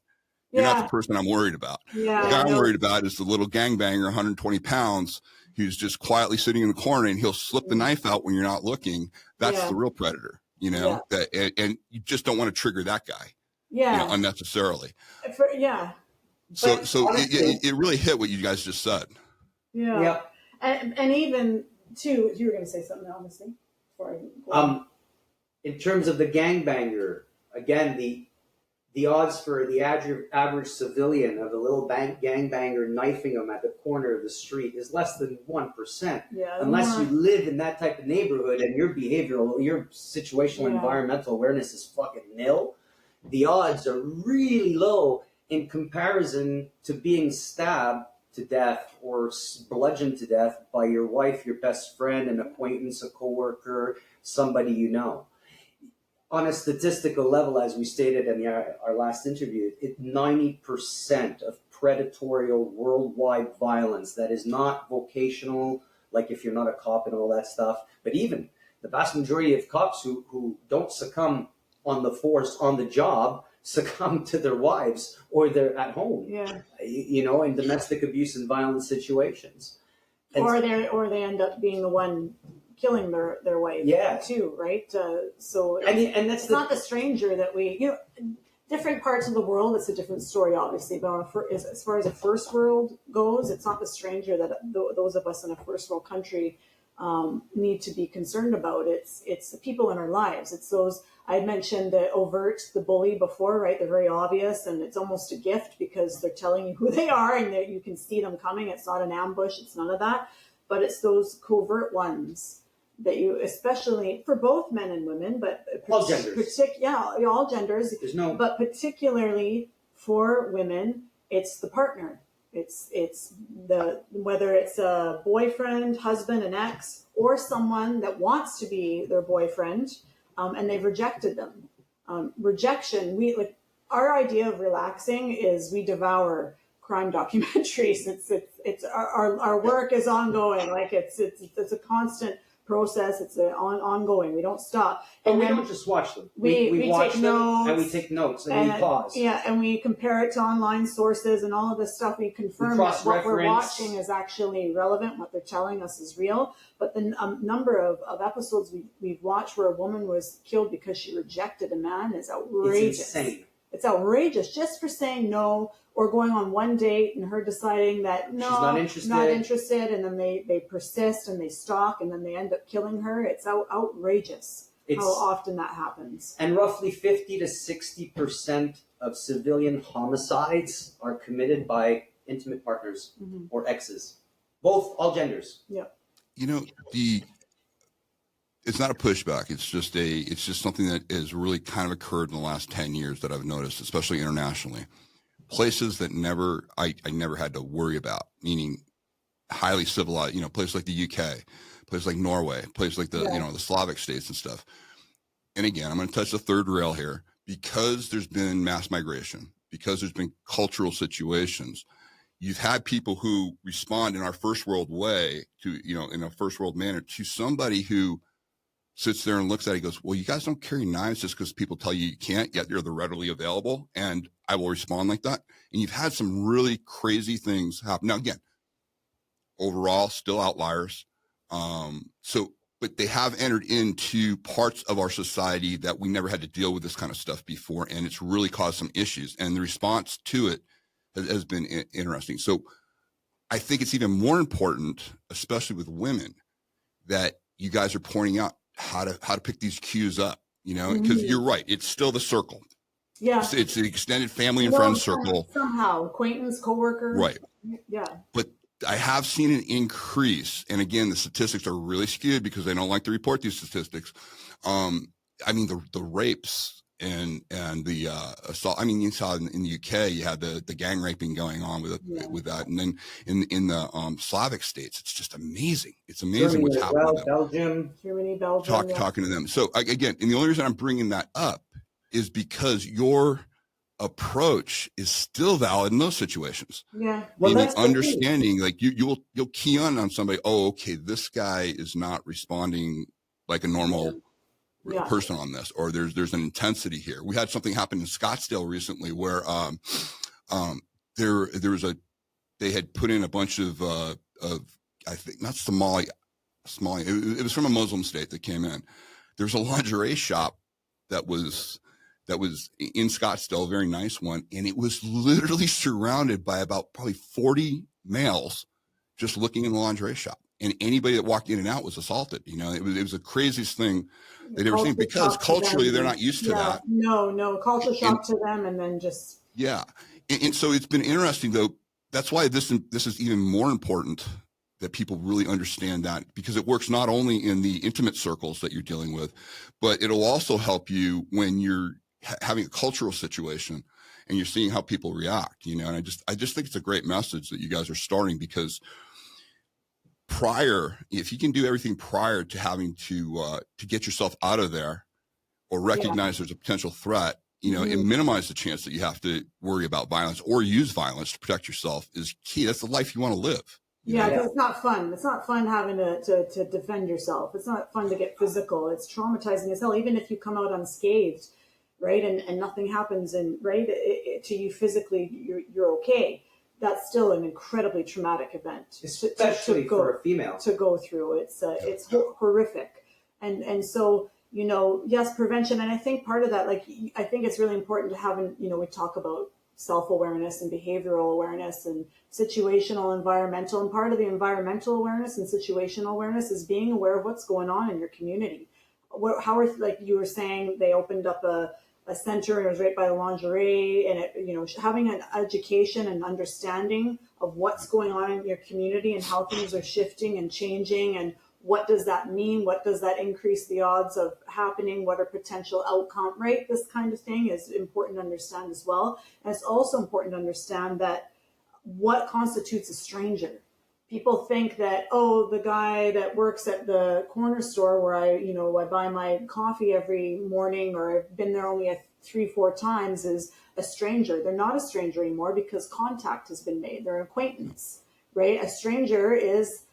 You're not the person I'm worried about. The guy I'm worried about is the little gangbanger, 120 pounds, who's just quietly sitting in the corner and he'll slip the knife out when you're not looking. That's the real predator, and you just don't want to trigger that guy, unnecessarily. So honestly, it really hit what you guys just said. And even too, you were going to say something, honestly, before I go on. In terms of the gangbanger, again, the odds for the average civilian of a little gangbanger knifing them at the corner of the street is less than 1%. Unless you live in that type of neighborhood and your situational environmental awareness is fucking nil, the odds are really low in comparison to being stabbed to death or bludgeoned to death by your wife, your best friend, an acquaintance, a coworker, somebody you know. On a statistical level, as we stated in our last interview, 90% of predatorial worldwide violence that is not vocational, like if you're not a cop and all that stuff, but even the vast majority of cops who don't succumb on the force, on the job, succumb to their wives or they're at home, in domestic abuse and violent situations. Or they end up being the one killing their wife too, right? So and that's not the stranger that we, different parts of the world, it's a different story, obviously. But as far as a first world goes, it's not the stranger that those of us in a first world country need to be concerned about. It's the people in our lives. It's those, I had mentioned the bully before, right? They're very obvious and it's almost a gift because they're telling you who they are and you can see them coming. It's not an ambush. It's none of that. But it's those covert ones that you, especially for both men and women, but all genders. All genders. But particularly for women, it's the partner. It's whether it's a boyfriend, husband, an ex, or someone that wants to be their boyfriend, and they've rejected them. Rejection. Our idea of relaxing is we devour crime documentaries. It's our work is ongoing. Like it's a constant process. It's ongoing. We don't stop. And we don't just watch them. We watch them notes, and we take notes and we pause. And we compare it to online sources and all of this stuff. We confirm that what we're watching is actually relevant. What they're telling us is real. But the number of episodes we've watched where a woman was killed because she rejected a man is outrageous. It's insane. It's outrageous just for saying no or going on one date and her deciding that no, she's not interested, and then they persist and they stalk and then they end up killing her. It's outrageous how often that happens. And roughly 50 to 60% of civilian homicides are committed by intimate partners or exes, all genders. Yeah. It's not a pushback. It's just something that has really kind of occurred in the last 10 years that I've noticed, especially internationally. places that I never had to worry about, meaning highly civilized, places like the UK, places like Norway, places like the, the Slavic states and stuff. And again, I'm going to touch the third rail here, because there's been mass migration, because there's been cultural situations. You've had people who respond in our first world way to, in a first world manner to somebody who sits there and looks at it and goes, well, you guys don't carry knives just because people tell you can't, yet they're readily available. And I will respond like that. And you've had some really crazy things happen. Now, again, overall, still outliers. But they have entered into parts of our society that we never had to deal with this kind of stuff before. And it's really caused some issues. And the response to it has been interesting. So I think it's even more important, especially with women, that you guys are pointing out how to pick these cues up, because you're right. It's still the circle. Yeah. It's the extended family and friends circle. Somehow, acquaintance, coworker. Right. Yeah. But I have seen an increase. And again, the statistics are really skewed because they don't like to report these statistics. The rapes and the assault. You saw in the UK, you had the gang raping going on with that. And then in the Slavic states, it's just amazing. It's amazing what's happening. Germany, Belgium. Talking to them. So again, and the only reason I'm bringing that up is because your approach is still valid in those situations. Yeah. Well, that's understanding, like you'll key on somebody. Oh, okay, this guy is not responding like a normal person on this, or there's an intensity here. We had something happen in Scottsdale recently where they had put in a bunch of I think not Somalia. It was from a Muslim state that came in. There was a lingerie shop that was in Scottsdale, a very nice one, and it was literally surrounded by about probably 40 males just looking in the lingerie shop. And anybody that walked in and out was assaulted. It was the craziest thing they'd ever seen, because culturally they're not used to that. No, culture shock to them, and then just. Yeah. And so it's been interesting, though. That's why this is even more important, that people really understand that, because it works not only in the intimate circles that you're dealing with, but it'll also help you when you're having a cultural situation and you're seeing how people react, and I just think it's a great message that you guys are starting, because if you can do everything prior to having to get yourself out of there or recognize there's a potential threat, it minimizes the chance that you have to worry about violence or use violence to protect yourself is key. That's the life you want to live. Yeah, because it's not fun. It's not fun having to defend yourself. It's not fun to get physical. It's traumatizing as hell, even if you come out unscathed, right? And nothing happens, and right to you physically, you're okay. That's still an incredibly traumatic event, especially for a female to go through. It's horrific, and so yes, prevention, and I think part of that, I think it's really important to have, we talk about self-awareness and behavioral awareness and situational, environmental, and part of the environmental awareness and situational awareness is being aware of what's going on in your community. How are, like you were saying, they opened up a center and it was right by the lingerie, and it, having an education and understanding of what's going on in your community and how things are shifting and changing, and what does that mean? What does that increase the odds of happening? What are potential outcome, right? This kind of thing is important to understand as well. And it's also important to understand that what constitutes a stranger. People think that, the guy that works at the corner store where I buy my coffee every morning, or I've been there only 3-4 times, is a stranger. They're not a stranger anymore because contact has been made. They're an acquaintance, right? A stranger is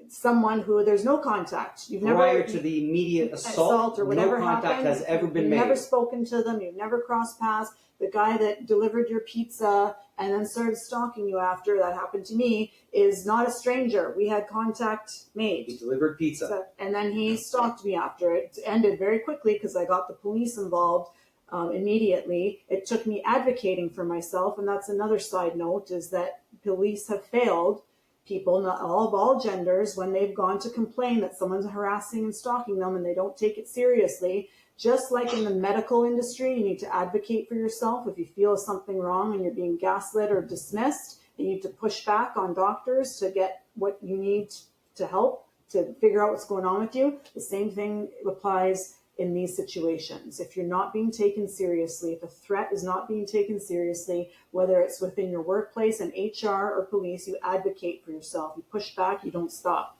someone who there's no contact. You've prior to the immediate assault or whatever, no contact happened, has ever been made. You've never spoken to them. You've never crossed paths. The guy that delivered your pizza and then started stalking you after, that happened to me, is not a stranger. We had contact made. He delivered pizza. And then he stalked me after. It ended very quickly because I got the police involved immediately. It took me advocating for myself. And that's another side note, is that police have failed people, not all of all genders, when they've gone to complain that someone's harassing and stalking them and they don't take it seriously. Just like in the medical industry, you need to advocate for yourself. If you feel something wrong and you're being gaslit or dismissed, you need to push back on doctors to get what you need to help to figure out what's going on with you. The same thing applies in these situations. If you're not being taken seriously, if a threat is not being taken seriously, whether it's within your workplace and HR or police, you advocate for yourself. You push back, you don't stop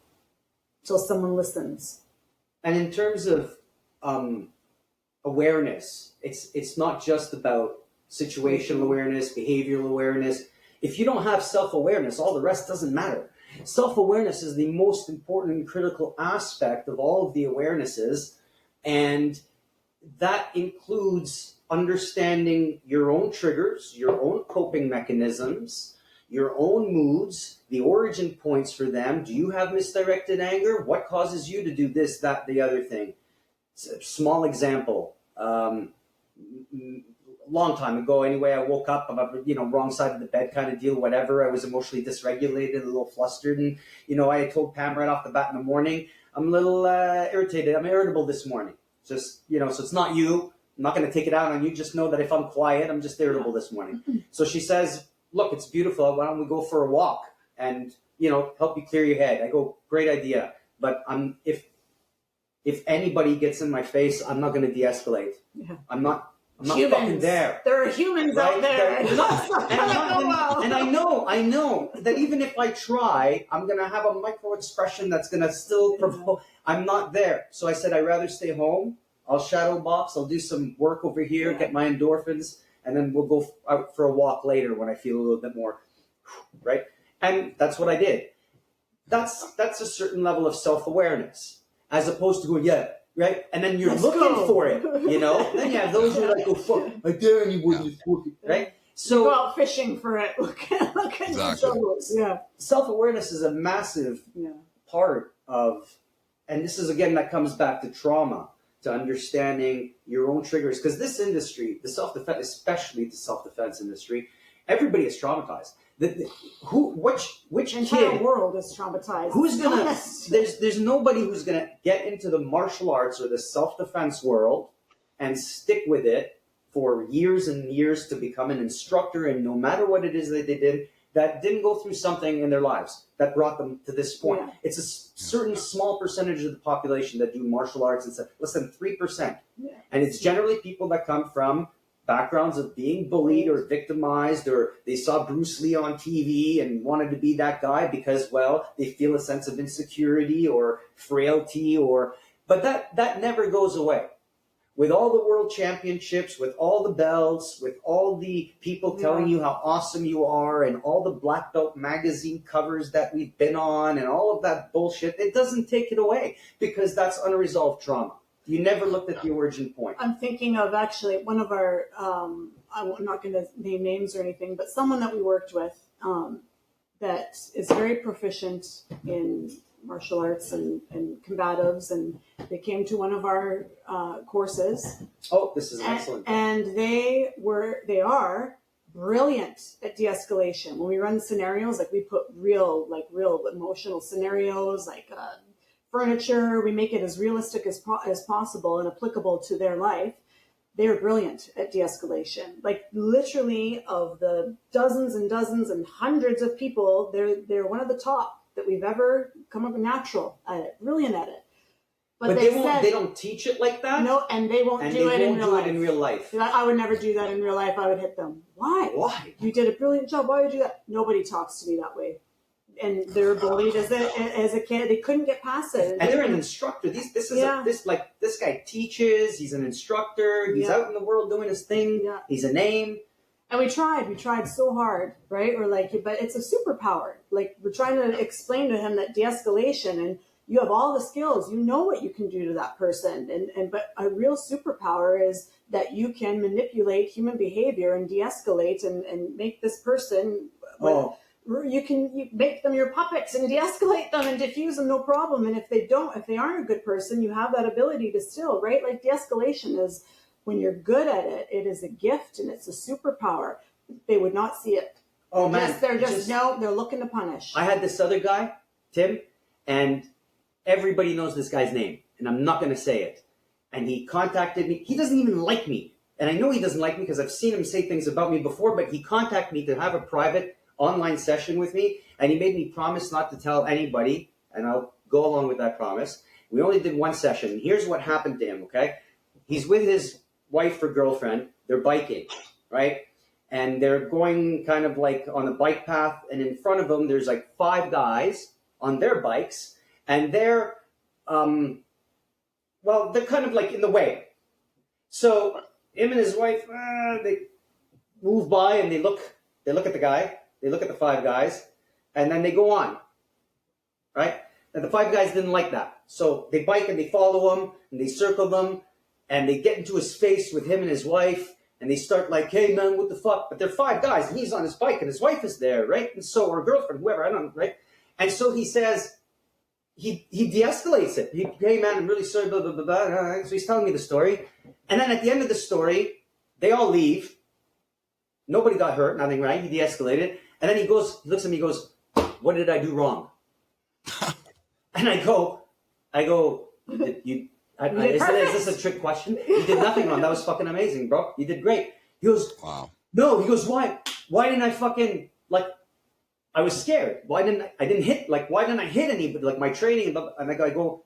until someone listens. And in terms of awareness, it's not just about situational awareness, behavioral awareness. If you don't have self-awareness, all the rest doesn't matter. Self-awareness is the most important and critical aspect of all of the awarenesses, and that includes understanding your own triggers, your own coping mechanisms, your own moods, the origin points for them. Do you have misdirected anger? What causes you to do this, that, the other thing? Small example. Long time ago, anyway, I woke up, I'm wrong side of the bed kind of deal, whatever. I was emotionally dysregulated, a little flustered. And, I had told Pam right off the bat in the morning, I'm a little irritated. I'm irritable this morning. Just, so it's not you. I'm not going to take it out on you. Just know that if I'm quiet, I'm just irritable this morning. So she says, look, it's beautiful. Why don't we go for a walk and, help you clear your head? I go, great idea. But if anybody gets in my face, I'm not going to de-escalate. Yeah. I'm not fucking there. There are humans out there. And I know that even if I try, I'm going to have a micro expression that's going to still provoke. I'm not there. So I said, I'd rather stay home. I'll shadow box. I'll do some work over here, get my endorphins, and then we'll go out for a walk later when I feel a little bit more, right? And that's what I did. That's a certain level of self-awareness, as opposed to going, right? And then you're looking for it, Then you have those who are like, oh, fuck, I dare anybody, right? So you go out fishing for it. Look at exactly. Yeah. Self-awareness is a massive part of, and this is, again, that comes back to trauma, to understanding your own triggers. Because this industry, the self-defense, especially the self-defense industry, everybody is traumatized. Which entire kid, world is traumatized. Who's gonna? There's nobody who's gonna get into the martial arts or the self-defense world and stick with it for years and years to become an instructor. And no matter what it is that they did, that didn't go through something in their lives that brought them to this point. Yeah. It's a certain small percentage of the population that do martial arts. It's less than 3%, and it's generally people that come from backgrounds of being bullied or victimized, or they saw Bruce Lee on TV and wanted to be that guy because, well, they feel a sense of insecurity or frailty, but that never goes away. With all the world championships, with all the belts, with all the people telling you how awesome you are, and all the Black Belt magazine covers that we've been on, and all of that bullshit, it doesn't take it away, because that's unresolved trauma. You never looked at the origin point. I'm thinking of actually one of our, I'm not going to name names or anything, but someone that we worked with that is very proficient in martial arts and combatives, and they came to one of our courses. Oh, this is excellent. And they are brilliant at de-escalation. When we run scenarios, like we put real emotional scenarios, like furniture, we make it as realistic as possible and applicable to their life. They're brilliant at de-escalation. Like literally, of the dozens and dozens and hundreds of people, they're one of the top that we've ever come up natural at it, brilliant at it. But they don't teach it like that? No, and they won't do it in real life. I would never do that in real life. I would hit them. Why? You did a brilliant job. Why would you do that? Nobody talks to me that way. And they're bullied as a kid. They couldn't get past it. And they're an instructor. This guy teaches. He's an instructor. He's out in the world doing his thing. Yeah. He's a name. And we tried so hard, right? We're like, but it's a superpower. Like, we're trying to explain to him that de-escalation, and you have all the skills. You know what you can do to that person. But a real superpower is that you can manipulate human behavior and de-escalate and make this person. You make them your puppets and de-escalate them and diffuse them, no problem. And if they aren't a good person, you have that ability to still, right? Like, de-escalation is, when you're good at it, it is a gift and it's a superpower. They would not see it. Oh, man. They're looking to punish. I had this other guy, Tim, and everybody knows this guy's name, and I'm not going to say it. And he contacted me. He doesn't even like me. And I know he doesn't like me because I've seen him say things about me before, but he contacted me to have a private online session with me, and he made me promise not to tell anybody, and I'll go along with that promise. We only did one session. Here's what happened to him, okay? he's with his wife or girlfriend. They're biking, right? And they're going kind of like on a bike path, and in front of them, there's like 5 guys on their bikes, and they're, they're kind of like in the way. So him and his wife, they move by and they look at the guy, they look at the 5 guys, and then they go on, right? And the 5 guys didn't like that. So they bike and they follow him and they circle them and they get into his face with him and his wife and they start like, hey man, what the fuck? But they're 5 guys and he's on his bike and his wife is there, right? And so, or girlfriend, whoever, I don't know, right? And so he says, he de-escalates it. Hey man, I'm really sorry, blah, blah, blah, blah. So he's telling me the story. And then at the end of the story, they all leave. Nobody got hurt, nothing, right? He de-escalated. And then he looks at me, he goes, what did I do wrong? And I go, is this a trick question? You did nothing wrong. That was fucking amazing, bro. You did great. He goes, wow. No, he goes, why? Why didn't I fucking, like, I was scared. Why didn't I hit anybody, like my training? And I go,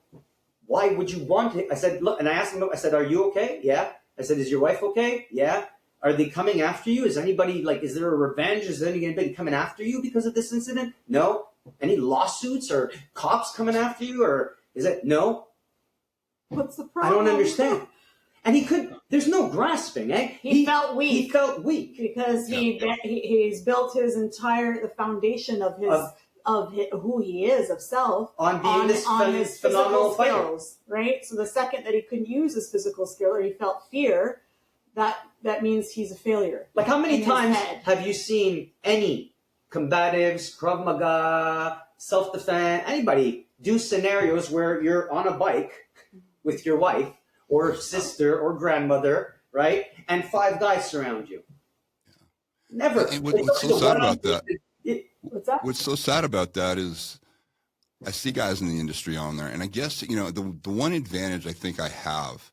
why would you want to? I said, look, and I asked him, I said, are you okay? Yeah. I said, is your wife okay? Yeah. Are they coming after you? Is anybody, like, is there a revenge? Is there anybody coming after you because of this incident? No. Any lawsuits or cops coming after you? Or is it, no? What's the problem? I don't understand. And there's no grasping, eh? He felt weak. He felt weak. Because he's built the foundation of who he is, of self, on being on his phenomenal skills, right? So the second that he couldn't use his physical skill or he felt fear, that means he's a failure. Like how many times have you seen any combatives, Krav Maga, self-defense, anybody do scenarios where you're on a bike with your wife or sister or grandmother, right? And 5 guys surround you. Never. And what's so sad about that? What's that? What's so sad about that is I see guys in the industry on there, and I guess, the one advantage I think I have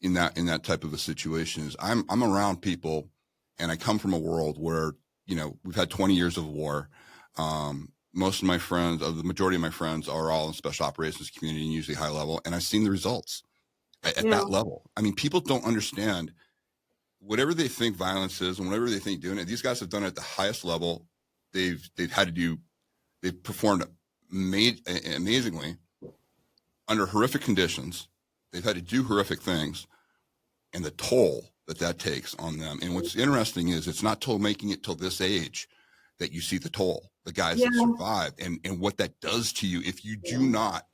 in that type of a situation is I'm around people, and I come from a world where, we've had 20 years of war. Most of my friends, the majority of my friends are all in special operations community and usually high level. And I've seen the results at that level. I mean, people don't understand whatever they think violence is and whatever they think doing it. These guys have done it at the highest level. They've performed amazingly under horrific conditions. They've had to do horrific things, and the toll that takes on them. And what's interesting is it's not till making it till this age that you see the toll, the guys that survive, and what that does to you if you do not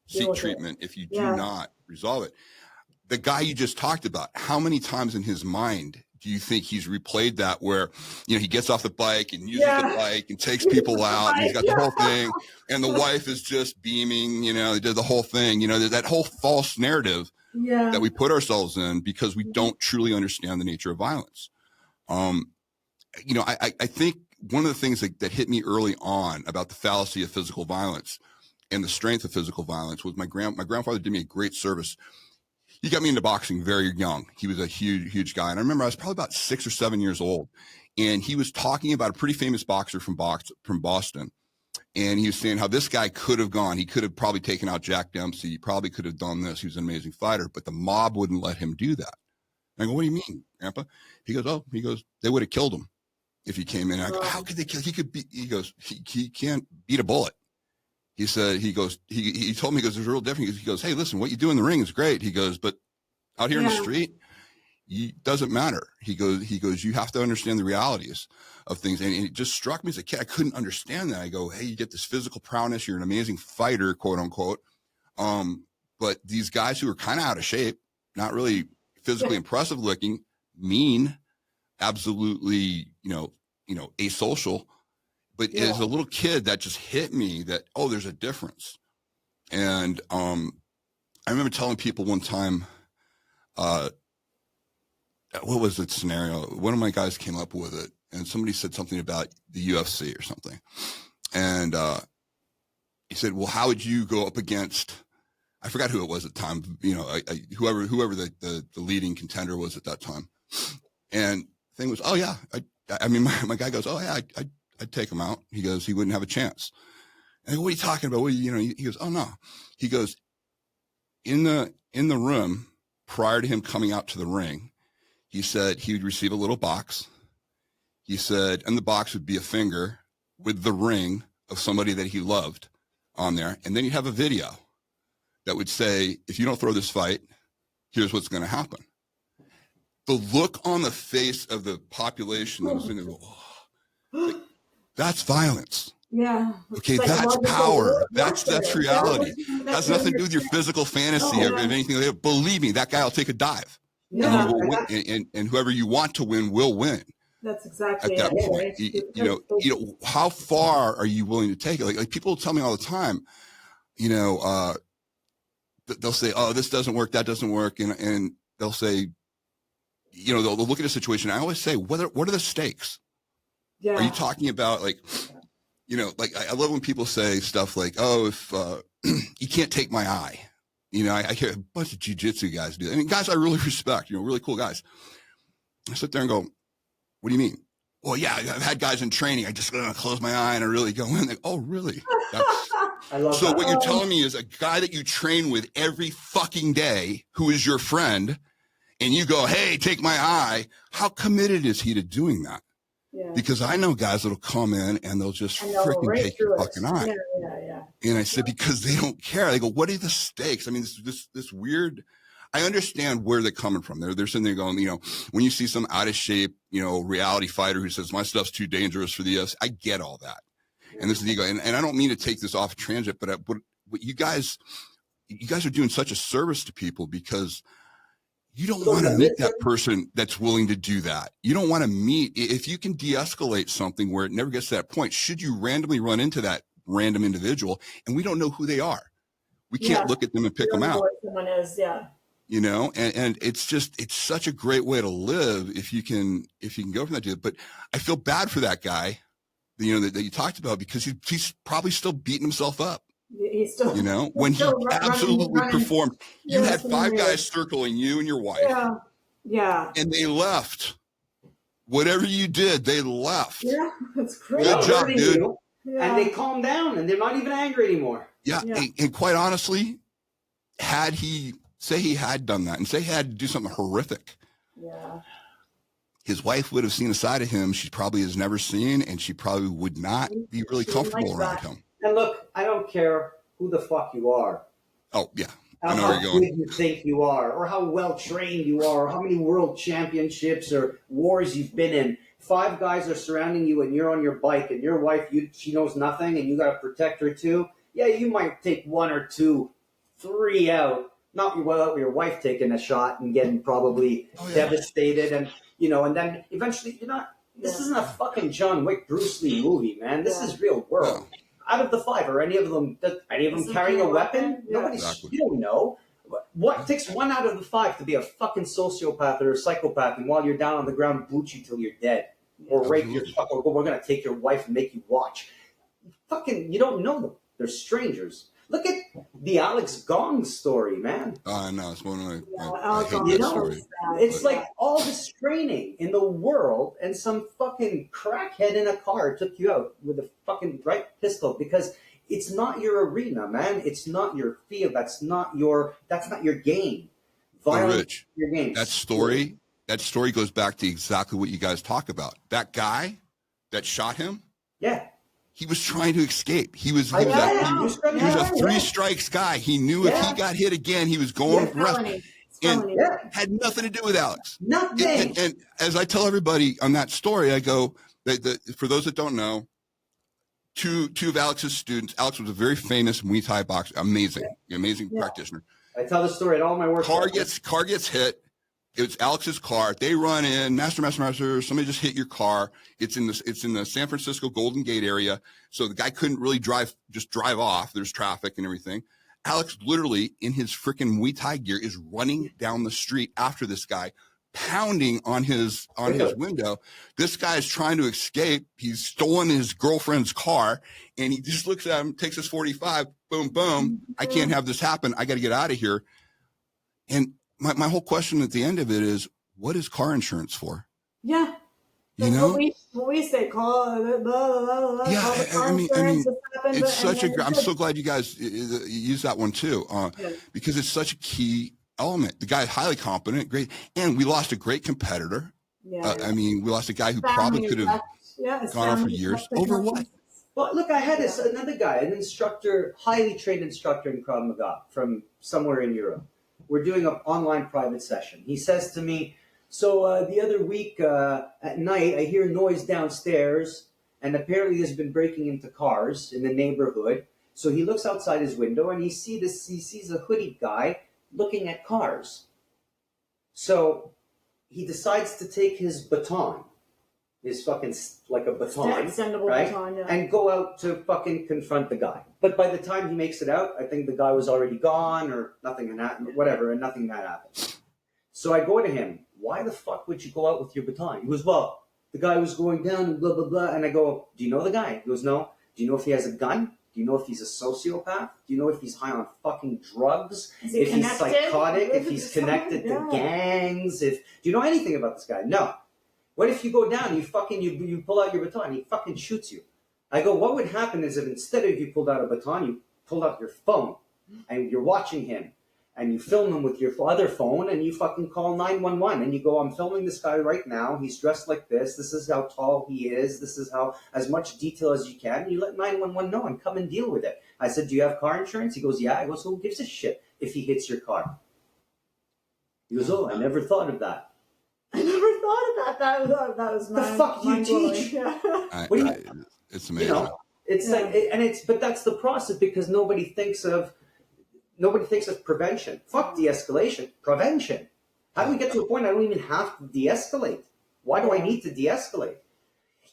seek treatment, if you do not resolve it. The guy you just talked about, how many times in his mind do you think he's replayed that where, he gets off the bike and uses the bike and takes people out and he's got the whole thing and the wife is just beaming, they did the whole thing, that whole false narrative that we put ourselves in because we don't truly understand the nature of violence. I think one of the things that hit me early on about the fallacy of physical violence and the strength of physical violence was my grandfather did me a great service. He got me into boxing very young. He was a huge guy. And I remember I was probably about 6 or 7 years old, and he was talking about a pretty famous boxer from Boston. And he was saying how this guy could have gone. He could have probably taken out Jack Dempsey. He probably could have done this. He was an amazing fighter, but the mob wouldn't let him do that. And I go, what do you mean, Grandpa? He goes, they would have killed him if he came in. I go, how could they kill? He goes, he can't beat a bullet. He said, he told me, there's a real difference. He goes, hey, listen, what you do in the ring is great. He goes, but out here in the street, it doesn't matter. He goes, you have to understand the realities of things. And it just struck me as a kid. I couldn't understand that. I go, hey, you get this physical prowess. You're an amazing fighter, quote unquote. But these guys who are kind of out of shape, not really physically impressive looking, mean, absolutely, asocial. But as a little kid, that just hit me that, there's a difference. And I remember telling people one time, what was the scenario? One of my guys came up with it, and somebody said something about the UFC or something. And he said, well, how would you go up against, I forgot who it was at the time, whoever the leading contender was at that time. And the thing was, my guy goes, I'd take him out. He goes, he wouldn't have a chance. And I go, what are you talking about? He goes, oh no. He goes, in the room, prior to him coming out to the ring, he said he would receive a little box. He said, and the box would be a finger with the ring of somebody that he loved on there. And then you'd have a video that would say, if you don't throw this fight, here's what's going to happen. The look on the face of the population that was in there, like, that's violence. Yeah. Okay, that's power. That's reality. Has nothing to do with your physical fantasy or anything. Believe me, that guy will take a dive. Yeah. And, you will win, and whoever you want to win will win. That's exactly At that it. point. You know, how far are you willing to take it? Like people tell me all the time, you know, they'll say, oh, this doesn't work, that doesn't work. And they'll say, you know, they'll look at a situation. I always say, what are the stakes? Yeah. Are you talking about, like, you know, like I love when people say stuff like, oh, if you can't take my eye. You know, I hear a bunch of jujitsu guys do that. I mean, guys I really respect, you know, really cool guys. I sit there and go, what do you mean? Well, yeah, I've had guys in training. I just close my eye and I really go in. Like, oh, really? I love So that. what you're telling me is a guy that you train with every fucking day, who is your friend, and you go, hey, take my eye. How committed is he to doing that? Yeah. Because I know guys that'll come in and they'll just And they'll freaking right take your through it. fucking eye. Yeah. And I said, because they don't care. They go, what are the stakes? I mean, this weird, I understand where they're coming from. They're sitting there going, you know, when you see some out of shape, you know, reality fighter who says my stuff's too dangerous for the US, I get all that. And this is the ego. And I don't mean to take this off transit, but what you guys are doing such a service to people, because you don't want to meet that person that's willing to do that. You don't want to meet, if you can de-escalate something where it never gets to that point, should you randomly run into that random individual and we don't know who they are, we can't look at them and pick them out. Someone is, You know, and it's such a great way to live if you can go from that to it. But I feel bad for that guy, you know, that you talked about, because he's probably still beating himself up. He's still, you know, when he absolutely performed. You had 5 guys circling you and your wife. Yeah. And they left. Whatever you did, they left. Yeah, that's crazy. Good job, dude. And they calm down and they're not even angry anymore. Yeah. And quite honestly, had he had done that and say he had to do something horrific, his wife would have seen a side of him she probably has never seen, and she probably would not be really comfortable around him. And look, I don't care who the fuck you are. Oh, yeah. I know where you're going. How good you think you are, or how well trained you are, or how many world championships or wars you've been in. 5 guys are surrounding you and you're on your bike, and your wife, she knows nothing and you got to protect her too. Yeah, you might take 1 or 2, 3 out. Not without your wife taking a shot and getting probably devastated. And, you know, and then eventually you're not, this isn't a fucking John Wick, Bruce Lee movie, man. This is real world. Yeah. Out of the 5, are any of them carrying a weapon? Nobody's. Exactly. You don't know. What takes 1 out of the 5 to be a fucking sociopath or a psychopath, and while you're down on the ground, boot you till you're dead, or rape your or we're gonna take your wife and make you watch. Fucking, you don't know them. They're strangers. Look at the Alex Gong story, man. I know, it's one of my I hate hate that story. It's like all this training in the world, and some fucking crackhead in a car took you out with a fucking pistol, because it's not your arena, man. It's not your field. That's not your game. Violence, Rich, your game. that story goes back to exactly what you guys talk about. That guy that shot him, he was trying to escape. He was a 3 strikes guy. He knew if he got hit again, he was going for rest. And had nothing to do with Alex. Nothing. And as I tell everybody on that story, I go, for those that don't know, two of Alex's students, Alex was a very famous Muay Thai boxer, amazing practitioner. I tell the story at all my work. Car gets hit. It's Alex's car. They run in, master, somebody just hit your car. It's in the San Francisco Golden Gate area. So the guy couldn't really drive off. There's traffic and everything. Alex literally in his freaking Muay Thai gear is running down the street after this guy, pounding on his window. This guy is trying to escape. He's stolen his girlfriend's car, and he just looks at him, takes his 45, boom. I can't have this happen. I got to get out of here. And my whole question at the end of it is, what is car insurance for? Yeah. You know, what we say, call blah, blah, blah, yeah. I mean, it's such a. I'm so glad you guys use that one too, because it's such a key element. The guy is highly competent, great, and we lost a great competitor. Yeah. I mean, we lost a guy who Family probably could have his gone on for family years. left the Over company. what? Well, look, I had another guy, an instructor, highly trained instructor in Krav Maga from somewhere in Europe. We're doing an online private session. He says to me, so the other week at night, I hear noise downstairs, and apparently there's been breaking into cars in the neighborhood. So he looks outside his window, and he sees a hooded guy looking at cars. So he decides to take his baton, his fucking, like a baton, Extendable right? baton, yeah. And go out to fucking confront the guy. But by the time he makes it out, I think the guy was already gone or nothing had happened, whatever, and nothing had happened. So I go to him, why the fuck would you go out with your baton? He goes, well, the guy was going down and blah, blah, blah. And I go, do you know the guy? He goes, no. Do you know if he has a gun? Do you know if he's a sociopath? Do you know if he's high on fucking drugs? Is he If he's connected? psychotic? If he's connected to gangs? Do you know anything about this guy? No. What if you go down, you pull out your baton, he fucking shoots you? I go, what would happen is if instead of you pulled out a baton, you pulled out your phone and you're watching him and you film him with your other phone and you fucking call 911 and you go, I'm filming this guy right now. He's dressed like this. This is how tall he is. This is how, as much detail as you can. And you let 911 know and come and deal with it. I said, do you have car insurance? He goes, yeah. I go, so who gives a shit if he hits your car? He goes, oh, I never thought of that. I never thought of that. That was the fuck you teach? Yeah. What do you, It's amazing. It's like, but that's the process because nobody thinks of prevention. Fuck de-escalation, prevention. How do we get to a point I don't even have to de-escalate? Why do I need to de-escalate?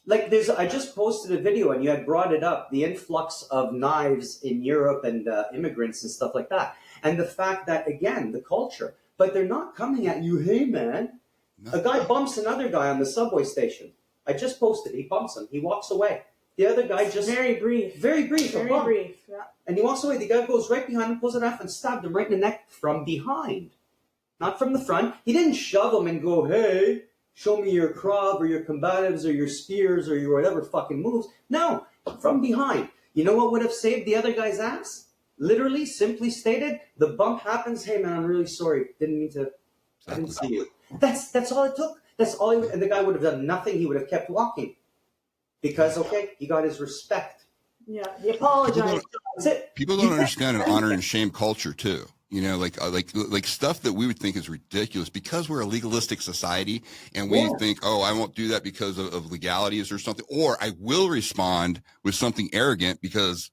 Like I just posted a video and you had brought it up, the influx of knives in Europe and immigrants and stuff like that. And the fact that, again, the culture, but they're not coming at you, hey man, a guy bumps another guy on the subway station. I just posted, he bumps him, he walks away. The other guy just... Very brief. Very brief. Yeah. And he walks away. The guy goes right behind him, pulls it off, and stabbed him right in the neck from behind. Not from the front. He didn't shove him and go, hey, show me your krav or your combatives or your spears or your whatever fucking moves. No, from behind. You know what would have saved the other guy's ass? Literally, simply stated, the bump happens, hey man, I'm really sorry. Didn't mean to... I didn't see you. That's all it took. That's all and the guy would have done nothing. He would have kept walking. Because, okay, he got his respect. Yeah, he apologized. That's it. People don't understand an honor and shame culture too. You know, like stuff that we would think is ridiculous because we're a legalistic society and we think, oh, I won't do that because of legalities or something. Or I will respond with something arrogant because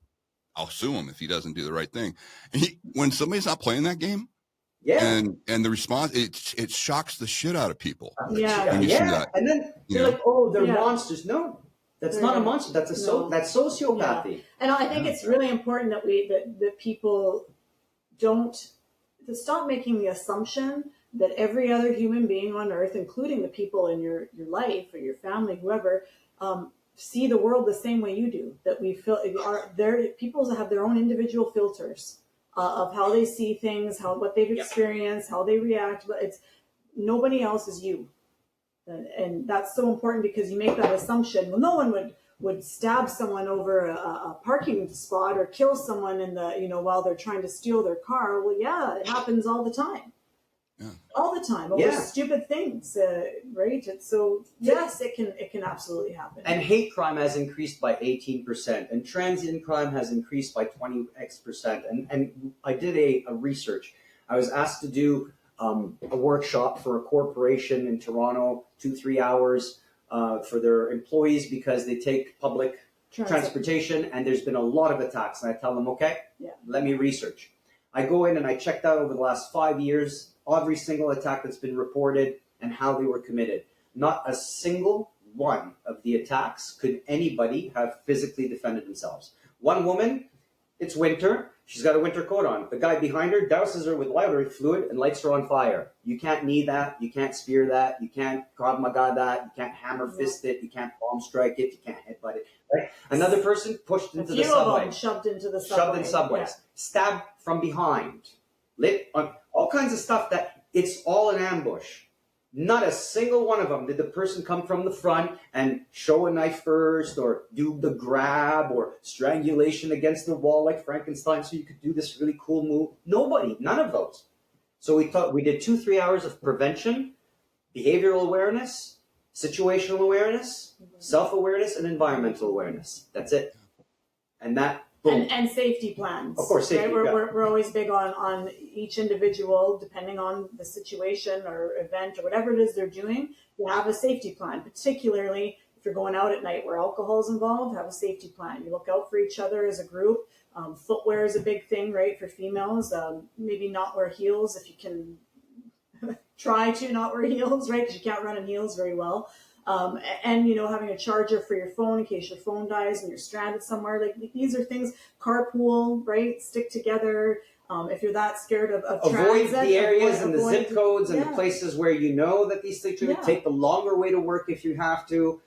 I'll sue him if he doesn't do the right thing. And when somebody's not playing that game, and the response, it shocks the shit out of people. Yeah. When you see that. And then they're like, oh, they're monsters. No, that's not a monster. That's that's sociopathy. Yeah. And I think it's really important that that people don't stop making the assumption that every other human being on earth, including the people in your life or your family, whoever, see the world the same way you do. That we feel people have their own individual filters of how they see things, what they've experienced, how they react. But it's nobody else is you. And that's so important because you make that assumption. Well, no one would stab someone over a parking spot or kill someone while they're trying to steal their car. Well, yeah, it happens all the time. Yeah. All the time over stupid things, right? And so yes, it can absolutely happen. And hate crime has increased by 18%, and transient crime has increased by 20%. And I did a research. I was asked to do a workshop for a corporation in Toronto, 2-3 hours for their employees because they take public transportation, and there's been a lot of attacks. And I tell them, okay, let me research. I go in and I checked out over the last 5 years every single attack that's been reported and how they were committed. Not a single one of the attacks could anybody have physically defended themselves. One woman, it's winter, she's got a winter coat on. The guy behind her douses her with lighter fluid and lights her on fire. You can't knee that, you can't spear that, you can't Krav Maga that, you can't hammer fist it, you can't bomb strike it, you can't headbutt it. Right? Another person pushed into the subway. Shoved into the subway. Shoved in subways. Stabbed from behind. Lit on all kinds of stuff that it's all an ambush. Not a single one of them did the person come from the front and show a knife first or do the grab or strangulation against the wall like Frankenstein so you could do this really cool move. Nobody, none of those. So we did 2-3 hours of prevention, behavioral awareness, situational awareness, self-awareness, and environmental awareness. That's it. And that, boom. And safety plans. Of course, safety. Right? We're always big on each individual, depending on the situation or event or whatever it is they're doing, you have a safety plan, particularly if you're going out at night where alcohol is involved, have a safety plan. You look out for each other as a group. Footwear is a big thing, right, for females. Maybe not wear heels if you can try to not wear heels, right, because you can't run in heels very well. And, having a charger for your phone in case your phone dies and you're stranded somewhere. Like, these are things, carpool, right, stick together. If you're that scared of avoid transit, the areas and the zip codes and yeah. the places where you know that these things are take the longer way to work if you have to.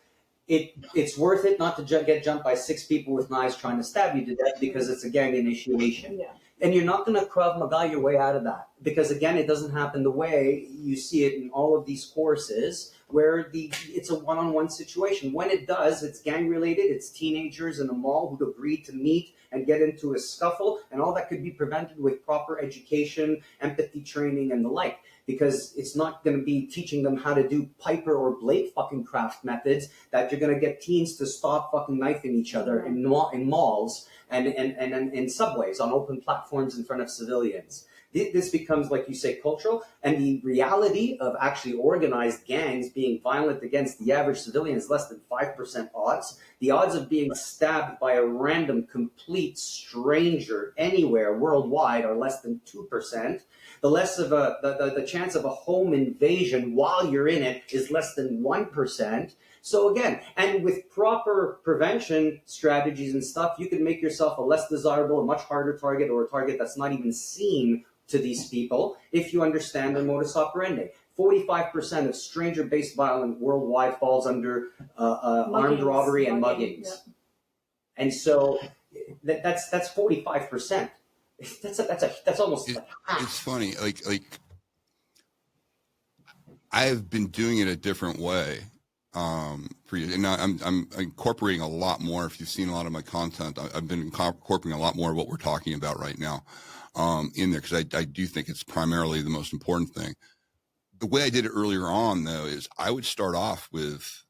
It's worth it not to get jumped by 6 people with knives trying to stab you to death because it's a gang initiation. Yeah. And you're not going to Krav Maga your way out of that because, again, it doesn't happen the way you see it in all of these courses where it's a one-on-one situation. When it does, it's gang-related. It's teenagers in a mall who'd agreed to meet and get into a scuffle, and all that could be prevented with proper education, empathy training, and the like. Because it's not going to be teaching them how to do Piper or Blake fucking craft methods that you're going to get teens to stop fucking knifing each other in malls and in subways on open platforms in front of civilians. This becomes, like you say, cultural, and the reality of actually organized gangs being violent against the average civilian is less than 5% odds. The odds of being stabbed by a random, complete stranger anywhere worldwide are less than 2%. The chance of a home invasion while you're in it is less than 1%. So again, and with proper prevention strategies and stuff, you can make yourself a less desirable, a much harder target, or a target that's not even seen to these people if you understand their modus operandi. 45% of stranger-based violence worldwide falls under armed robbery and muggings. Yeah. And so that's 45%. That's almost like half. It's funny, like I've been doing it a different way for you, and I'm incorporating a lot more. If you've seen a lot of my content, I've been incorporating a lot more of what we're talking about right now in there because I do think it's primarily the most important thing. The way I did it earlier on, though, is I would start off with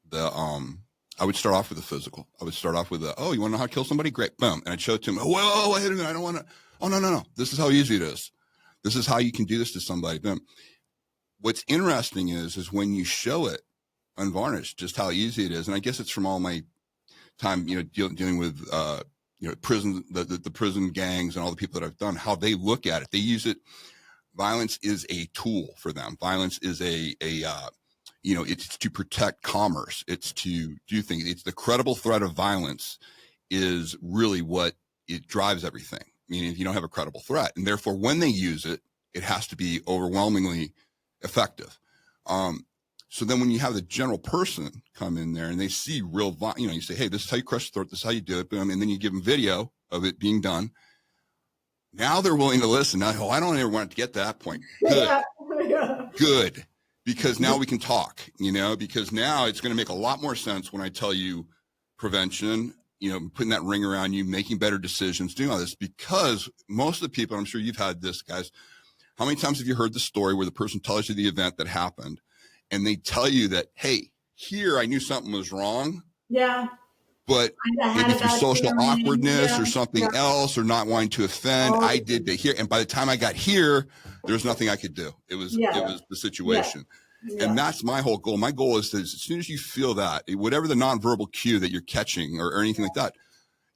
the physical. I would start off with oh, you want to know how to kill somebody? Great, boom, and I'd show it to him. Whoa, wait a minute, I don't want to. Oh, no. This is how easy it is. This is how you can do this to somebody. Boom. What's interesting is when you show it unvarnished, just how easy it is. And I guess it's from all my time, dealing with, prison, the prison gangs and all the people that I've done, how they look at it. They use it. Violence is a tool for them. Violence is it's to protect commerce. It's to do things. It's the credible threat of violence is really what it drives everything. Meaning you don't have a credible threat. And therefore, when they use it, it has to be overwhelmingly effective. So then when you have the general person come in there and they see real, you say, hey, this is how you crush the throat. This is how you do it. Boom. And then you give them video of it being done. Now they're willing to listen. Now, I don't ever want to get to that point. Good. Yeah. Good. Because now we can talk, because now it's going to make a lot more sense when I tell you prevention, putting that ring around you, making better decisions, doing all this, because most of the people, I'm sure you've had this, guys, how many times have you heard the story where the person tells you the event that happened and they tell you that, hey, here I knew something was wrong. Yeah. But maybe through social awkwardness or something else or not wanting to offend, I did to here. And by the time I got here, there was nothing I could do. It was the situation. Yeah. And that's my whole goal. My goal is that as soon as you feel that, whatever the nonverbal cue that you're catching or anything like that,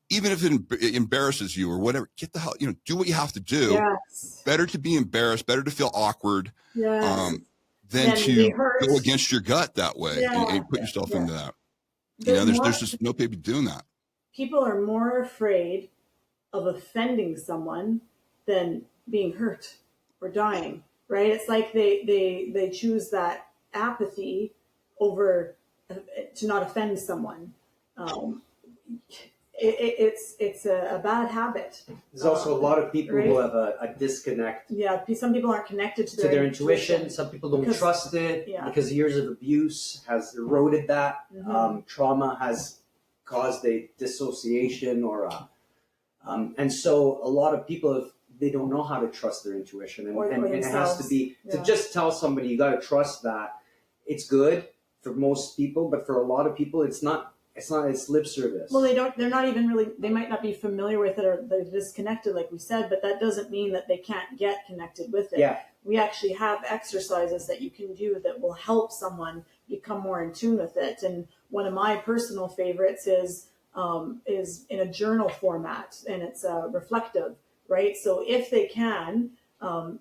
even if it embarrasses you or whatever, get the hell, do what you have to do. Yes. Better to be embarrassed, better to feel awkward than to go against your gut that way and put yourself into that. There's just no people doing that. People are more afraid of offending someone than being hurt or dying, right? It's like they choose that apathy over to not offend someone. It's a bad habit. There's also a lot of people who have a disconnect. Yeah, some people aren't connected to their intuition. Some people don't trust it because years of abuse has eroded that. Mm-hmm. Trauma has caused a dissociation and so a lot of people have they don't know how to trust their intuition, and, Or and it has to be to Yeah. just tell somebody you got to trust that. It's good for most people, but for a lot of people, it's not. It's lip service. Well, they're not even really, they might not be familiar with it, or they're disconnected, like we said, but that doesn't mean that they can't get connected with it. Yeah. We actually have exercises that you can do that will help someone become more in tune with it. And one of my personal favorites is in a journal format, and it's reflective, right? So if they can,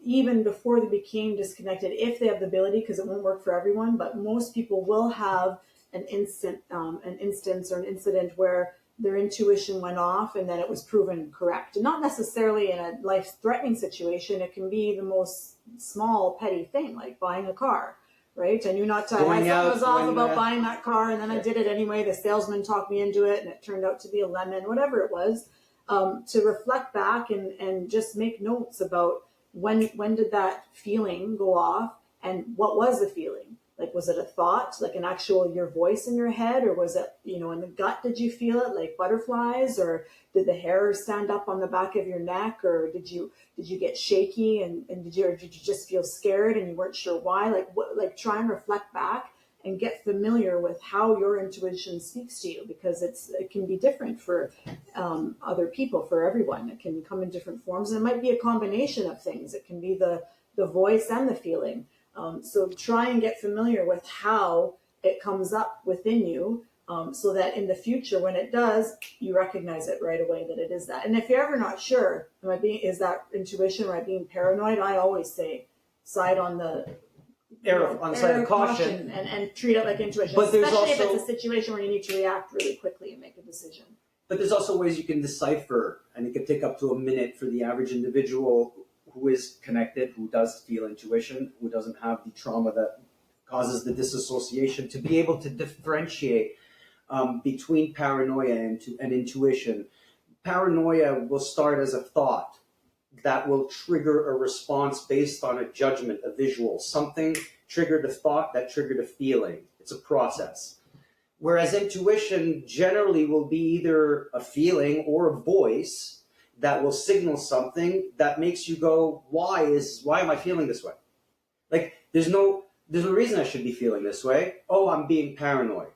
even before they became disconnected, if they have the ability, because it won't work for everyone, but most people will have an instance or an incident where their intuition went off and then it was proven correct. And not necessarily in a life-threatening situation. It can be the most small, petty thing, like buying a car, right? I knew not to. I was off about buying that car, and then I did it anyway. The salesman talked me into it, and it turned out to be a lemon, whatever it was. To reflect back and just make notes about when did that feeling go off, and what was the feeling? Like, was it a thought, like an actual your voice in your head, or was it, in the gut? Did you feel it, like butterflies, or did the hair stand up on the back of your neck, or did you get shaky, and did you just feel scared and you weren't sure why? Like try and reflect back and get familiar with how your intuition speaks to you, because it can be different for other people, for everyone. It can come in different forms, and it might be a combination of things. It can be the voice and the feeling. So try and get familiar with how it comes up within you, so that in the future, when it does, you recognize it right away that it is that. And if you're ever not sure, is that intuition, or am I being paranoid? I always say side on the side of caution, and treat it like intuition, but especially if it's a situation where you need to react really quickly and make a decision. But there's also ways you can decipher, and it could take up to a minute for the average individual who is connected, who does feel intuition, who doesn't have the trauma that causes the disassociation, to be able to differentiate between paranoia and intuition. Paranoia will start as a thought that will trigger a response based on a judgment, a visual. Something triggered a thought that triggered a feeling. It's a process. Whereas intuition generally will be either a feeling or a voice that will signal something that makes you go, why am I feeling this way? Like, there's no reason I should be feeling this way. Oh, I'm being paranoid.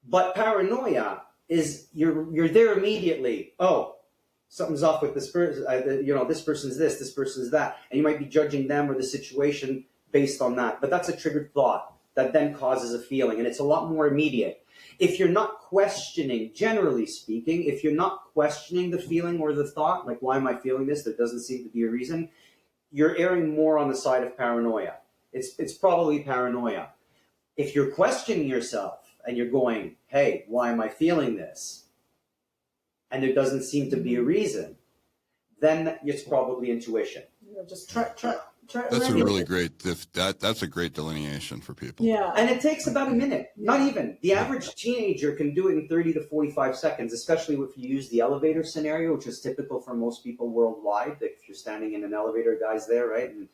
But paranoia is you're there immediately. Oh, something's off with this person. This person's this person's that, and you might be judging them or the situation based on that. But that's a triggered thought that then causes a feeling, and it's a lot more immediate. If you're not questioning, generally speaking, if you're not questioning the feeling or the thought, like, why am I feeling this? There doesn't seem to be a reason. You're erring more on the side of paranoia. It's probably paranoia. If you're questioning yourself and you're going, hey, why am I feeling this? And there doesn't seem to be a reason, then it's probably intuition. Just try. That's a really great that's a great delineation for people. Yeah. And it takes about a minute, not even. The average teenager can do it in 30 to 45 seconds, especially if you use the elevator scenario, which is typical for most people worldwide. Like, if you're standing in an elevator, guys there, right, and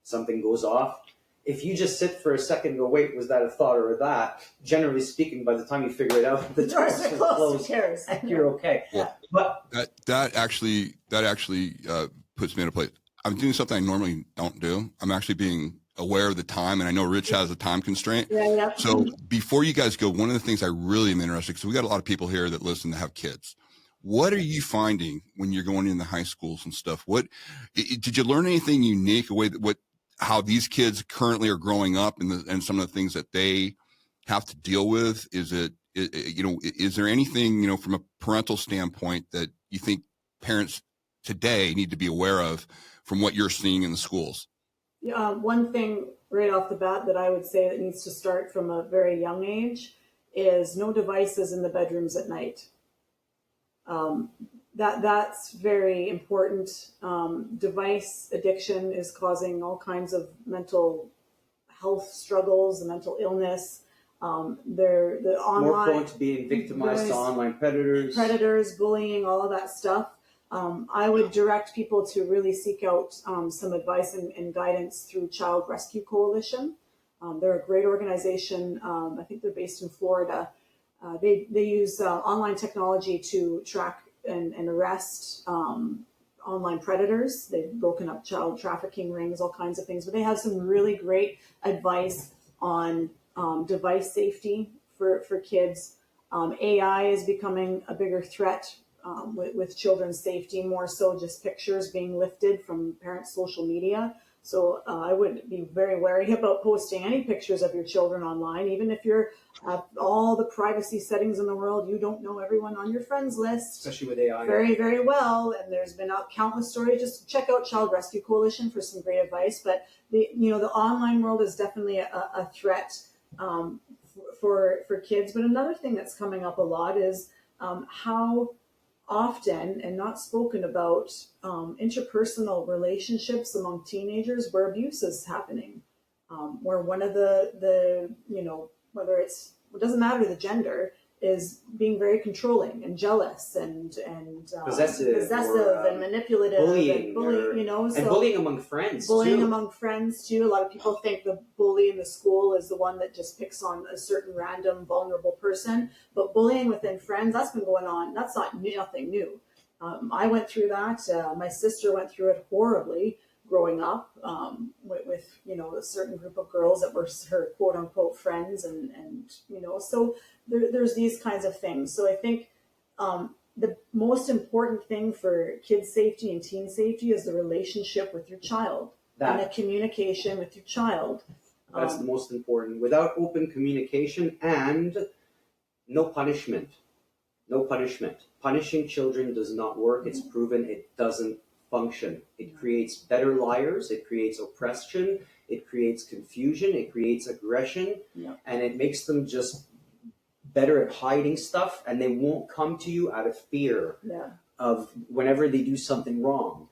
something goes off. If you just sit for a second and go, wait, was that a thought or that? Generally speaking, by the time you figure it out, the doors are closed and you're okay. Well, but that actually puts me in a place. I'm doing something I normally don't do. I'm actually being aware of the time, and I know Rich has a time constraint. Yeah. So before you guys go, one of the things I really am interested, because we got a lot of people here that listen that have kids. What are you finding when you're going in the high schools and stuff? Did you learn anything unique? How these kids currently are growing up, and some of the things that they have to deal with? Is there anything, from a parental standpoint that you think parents today need to be aware of from what you're seeing in the schools? One thing right off the bat that I would say that needs to start from a very young age is no devices in the bedrooms at night. That's very important. Device addiction is causing all kinds of mental health struggles, mental illness. They're the online, more prone to being victimized to online predators, bullying, all of that stuff. I would direct people to really seek out some advice and guidance through Child Rescue Coalition. They're a great organization. I think they're based in Florida. They use online technology to track and arrest online predators. They've broken up child trafficking rings, all kinds of things. But they have some really great advice on device safety for kids. AI is becoming a bigger threat with children's safety, more so just pictures being lifted from parents' social media. So I would be very wary about posting any pictures of your children online, even if you're have all the privacy settings in the world. You don't know everyone on your friends list, especially with AI. Very, very well. And there's been countless stories. Just check out Child Rescue Coalition for some great advice. But the online world is definitely a threat for kids. But another thing that's coming up a lot is how often and not spoken about interpersonal relationships among teenagers where abuse is happening, where one of the whether it doesn't matter the gender, is being very controlling and jealous and possessive and manipulative bullying, and bullying among friends. Among friends too. A lot of people think the bully in the school is the one that just picks on a certain random vulnerable person, but bullying within friends, that's been going on. That's nothing new. I went through that. My sister went through it horribly growing up with a certain group of girls that were her quote unquote friends, and so there's these kinds of things. So I think the most important thing for kids' safety and teen safety is the relationship with your child and the communication with your child. That's the most important. Without open communication and no punishment. No punishment. Punishing children does not work. It's proven it doesn't function. It creates better liars. It creates oppression. It creates confusion. It creates aggression. Yeah. And it makes them just better at hiding stuff, and they won't come to you out of fear of whenever they do something wrong.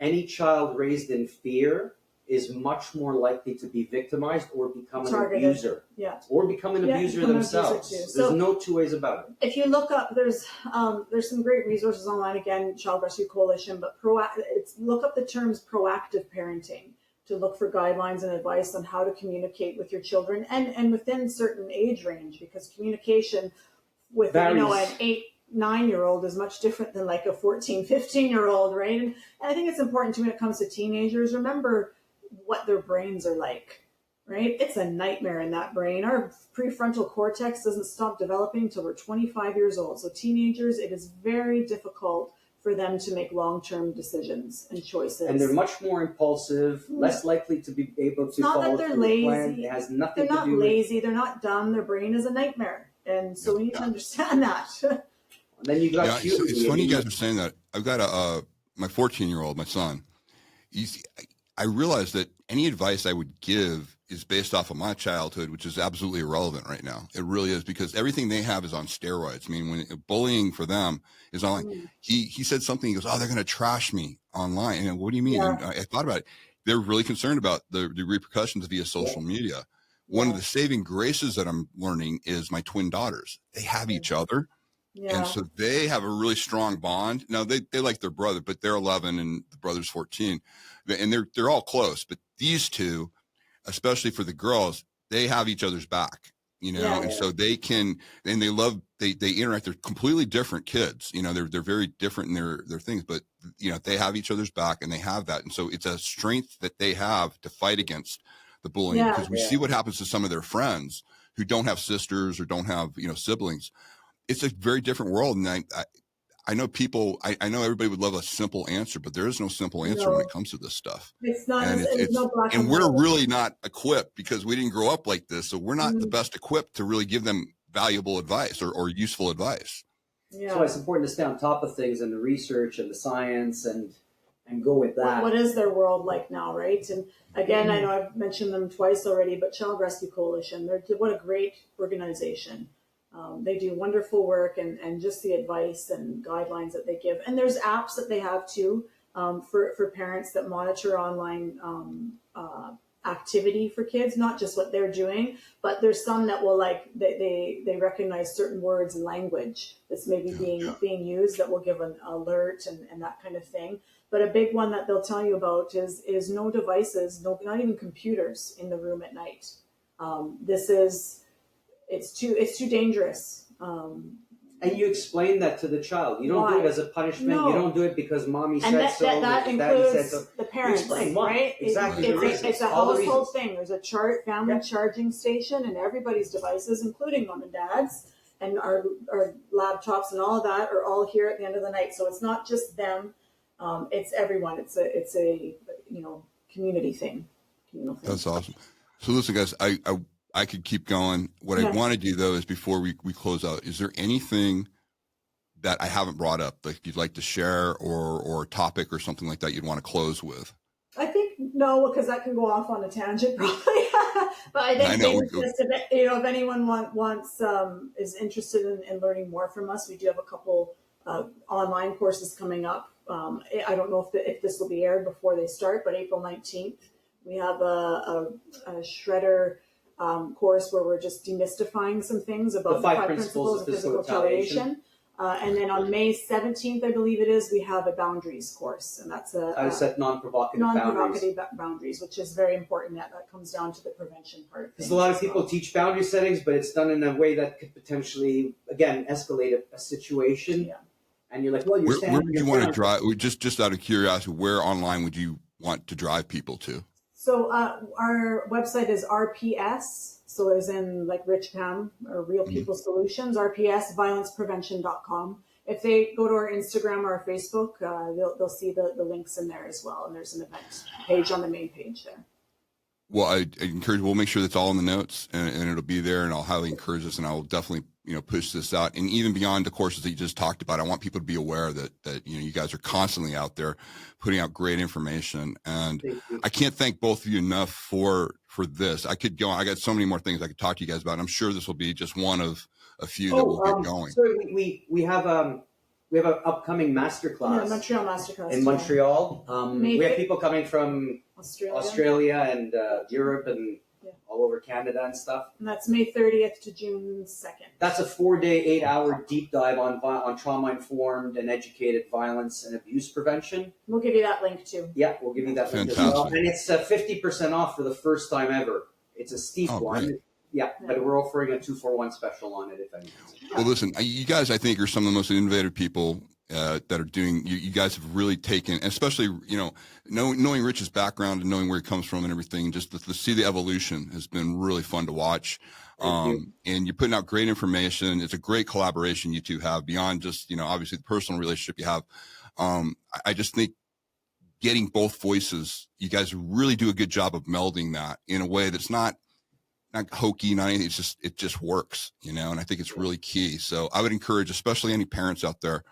Any child raised in fear is much more likely to be victimized or become an abuser. Yeah. Or become an abuser themselves. There's no two ways about it. If you look up, there's some great resources online, again, Child Rescue Coalition, but look up the terms proactive parenting to look for guidelines and advice on how to communicate with your children and within certain age range, because communication with an 8-9-year-old is much different than like a 14-15-year-old, right? And I think it's important too when it comes to teenagers, remember what their brains are like, right? It's a nightmare in that brain. Our prefrontal cortex doesn't stop developing until we're 25 years old. So teenagers, it is very difficult for them to make long-term decisions and choices. And they're much more impulsive, less likely to be able to follow through the plan. It has nothing to do with... They're not lazy, they're not dumb, their brain is a nightmare. And so we need to understand that. And then you got it's funny you guys are saying that. I've got my 14-year-old, my son. I realized that any advice I would give is based off of my childhood, which is absolutely irrelevant right now. It really is, because everything they have is on steroids. I mean, when bullying for them is online, he said something, he goes, "Oh, they're going to trash me online." And what do you mean? Yeah. And I thought about it. They're really concerned about the repercussions via social media. One of the saving graces that I'm learning is my twin daughters. They have each other. Yeah. And so they have a really strong bond. Now they like their brother, but they're 11 and the brother's 14, and they're all close. But these two, especially for the girls, they have each other's back, and so they can, and they interact. They're completely different kids, they're very different in their things, but they have each other's back and they have that. And so it's a strength that they have to fight against the bullying, because we see what happens to some of their friends who don't have sisters or don't have, siblings. It's a very different world. And I know people, I know everybody would love a simple answer, but there is no simple answer when it comes to this stuff. It's not, and it's no black and we're really not equipped because we didn't grow up like this. So we're not the best equipped to really give them valuable advice or useful advice. Yeah. So it's important to stay on top of things and the research and the science and go with that. What is their world like now, right? And again, I know I've mentioned them twice already, but Child Rescue Coalition, what a great organization. They do wonderful work, and just the advice and guidelines that they give. And there's apps that they have too for parents that monitor online activity for kids, not just what they're doing, but there's some that will they recognize certain words and language that's maybe being used that will give an alert and that kind of thing. But a big one that they'll tell you about is no devices, not even computers in the room at night. It's too dangerous. And you explain that to the child. You don't do it as a punishment. No. You don't do it because mommy And said that, so. that or daddy includes said so. the parents, explain why. right? Exactly. It's a All the household reasons. thing. There's a family charging station, and everybody's devices, including mom and dad's, and our laptops and all of that are all here at the end of the night. So it's not just them; it's everyone. It's a community thing. That's awesome. So listen, guys, I could keep going. What I want to do though is before we close out, is there anything that I haven't brought up that you'd like to share, or a topic or something like that you'd want to close with? I think no, because that can go off on a tangent probably. But I think maybe just if anyone wants is interested in learning more from us, we do have a couple online courses coming up. I don't know if this will be aired before they start, but April 19th we have a shredder course where we're just demystifying some things about the five principles of physical retaliation. And then on May 17th, I believe it is, we have a boundaries course, and that's how to set non-provocative boundaries, which is very important. That comes down to the prevention part. Because a lot of people teach boundary settings, but it's done in a way that could potentially, again, escalate a situation. Yeah. And you're like, well, you're where would you want to drive? Just out of curiosity, where online would you want to drive people to? So our website is RPS. So as in like Rich Pam or Real People Solutions, RPS, violenceprevention.com. If they go to our Instagram or our Facebook, they'll see the links in there as well. And there's an event page on the main page there. Well, I encourage, we'll make sure that's all in the notes and it'll be there, and I'll highly encourage this, and I will definitely, push this out. And even beyond the courses that you just talked about, I want people to be aware that you guys are constantly out there putting out great information. And I can't thank both of you enough for this. I could go on. I got so many more things I could talk to you guys about. I'm sure this will be just one of a few that will get going. So we have an upcoming masterclass. Yeah, Montreal masterclass. In Montreal. We have people coming from Australia and Europe and all over Canada and stuff. And that's May 30th to June 2nd. That's a 4-day, 8-hour deep dive on trauma-informed and educated violence and abuse prevention. We'll give you that link too. Yeah, we'll give you that link as well. And it's 50% off for the first time ever. It's a steep one. Great. Yeah, but we're offering a 2-for-1 special on it, if anything. Well, listen, you guys, I think, are some of the most innovative people that are doing. You guys have really taken, especially knowing Rich's background and knowing where he comes from and everything. Just to see the evolution has been really fun to watch. And you're putting out great information. It's a great collaboration you two have beyond just obviously the personal relationship you have. I just think getting both voices, you guys really do a good job of melding that in a way that's not hokey, not anything. It just works, and I think it's really key. So I would encourage, especially any parents out there,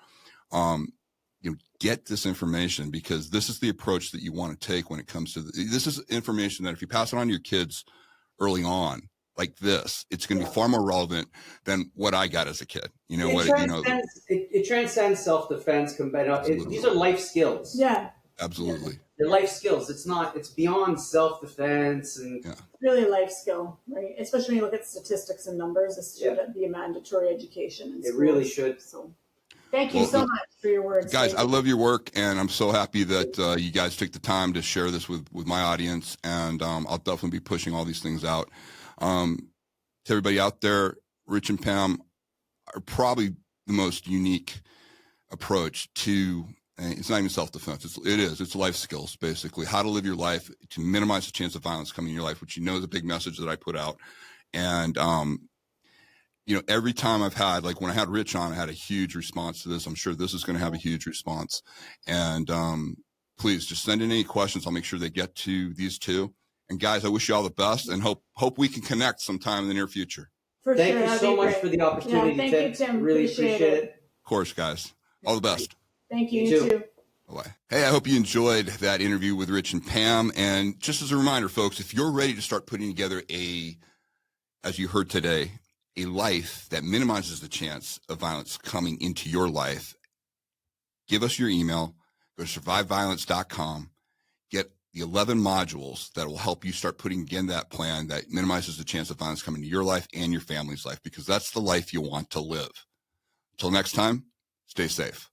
get this information, because this is the approach that you want to take when it comes to this is information that if you pass it on to your kids early on, like this, it's going to be far more relevant than what I got as a kid. It transcends self-defense. These are life skills. Yeah. Absolutely. They're life skills. It's beyond self-defense and really a life skill, right? Especially when you look at statistics and numbers, this should be a mandatory education in schools. It really should. So thank you so much for your words. Guys, I love your work, and I'm so happy that you guys took the time to share this with my audience, and I'll definitely be pushing all these things out. To everybody out there, Rich and Pam are probably the most unique approach to, it's not even self-defense. It's life skills, basically, how to live your life to minimize the chance of violence coming in your life, which is a big message that I put out. And, every time I've had, like when I had Rich on, I had a huge response to this. I'm sure this is going to have a huge response. And please just send in any questions. I'll make sure they get to these two. And guys, I wish you all the best, and hope we can connect sometime in the near future. Thank you so much for the opportunity. Thank you, Tim. Really appreciate it. Of course, guys. All the best. Thank you. You too. Bye-bye. Hey, I hope you enjoyed that interview with Rich and Pam. And just as a reminder, folks, if you're ready to start putting together as you heard today, a life that minimizes the chance of violence coming into your life, give us your email, go to surviveviolence.com, get the 11 modules that will help you start putting again that plan that minimizes the chance of violence coming into your life and your family's life, because that's the life you want to live. Until next time, stay safe.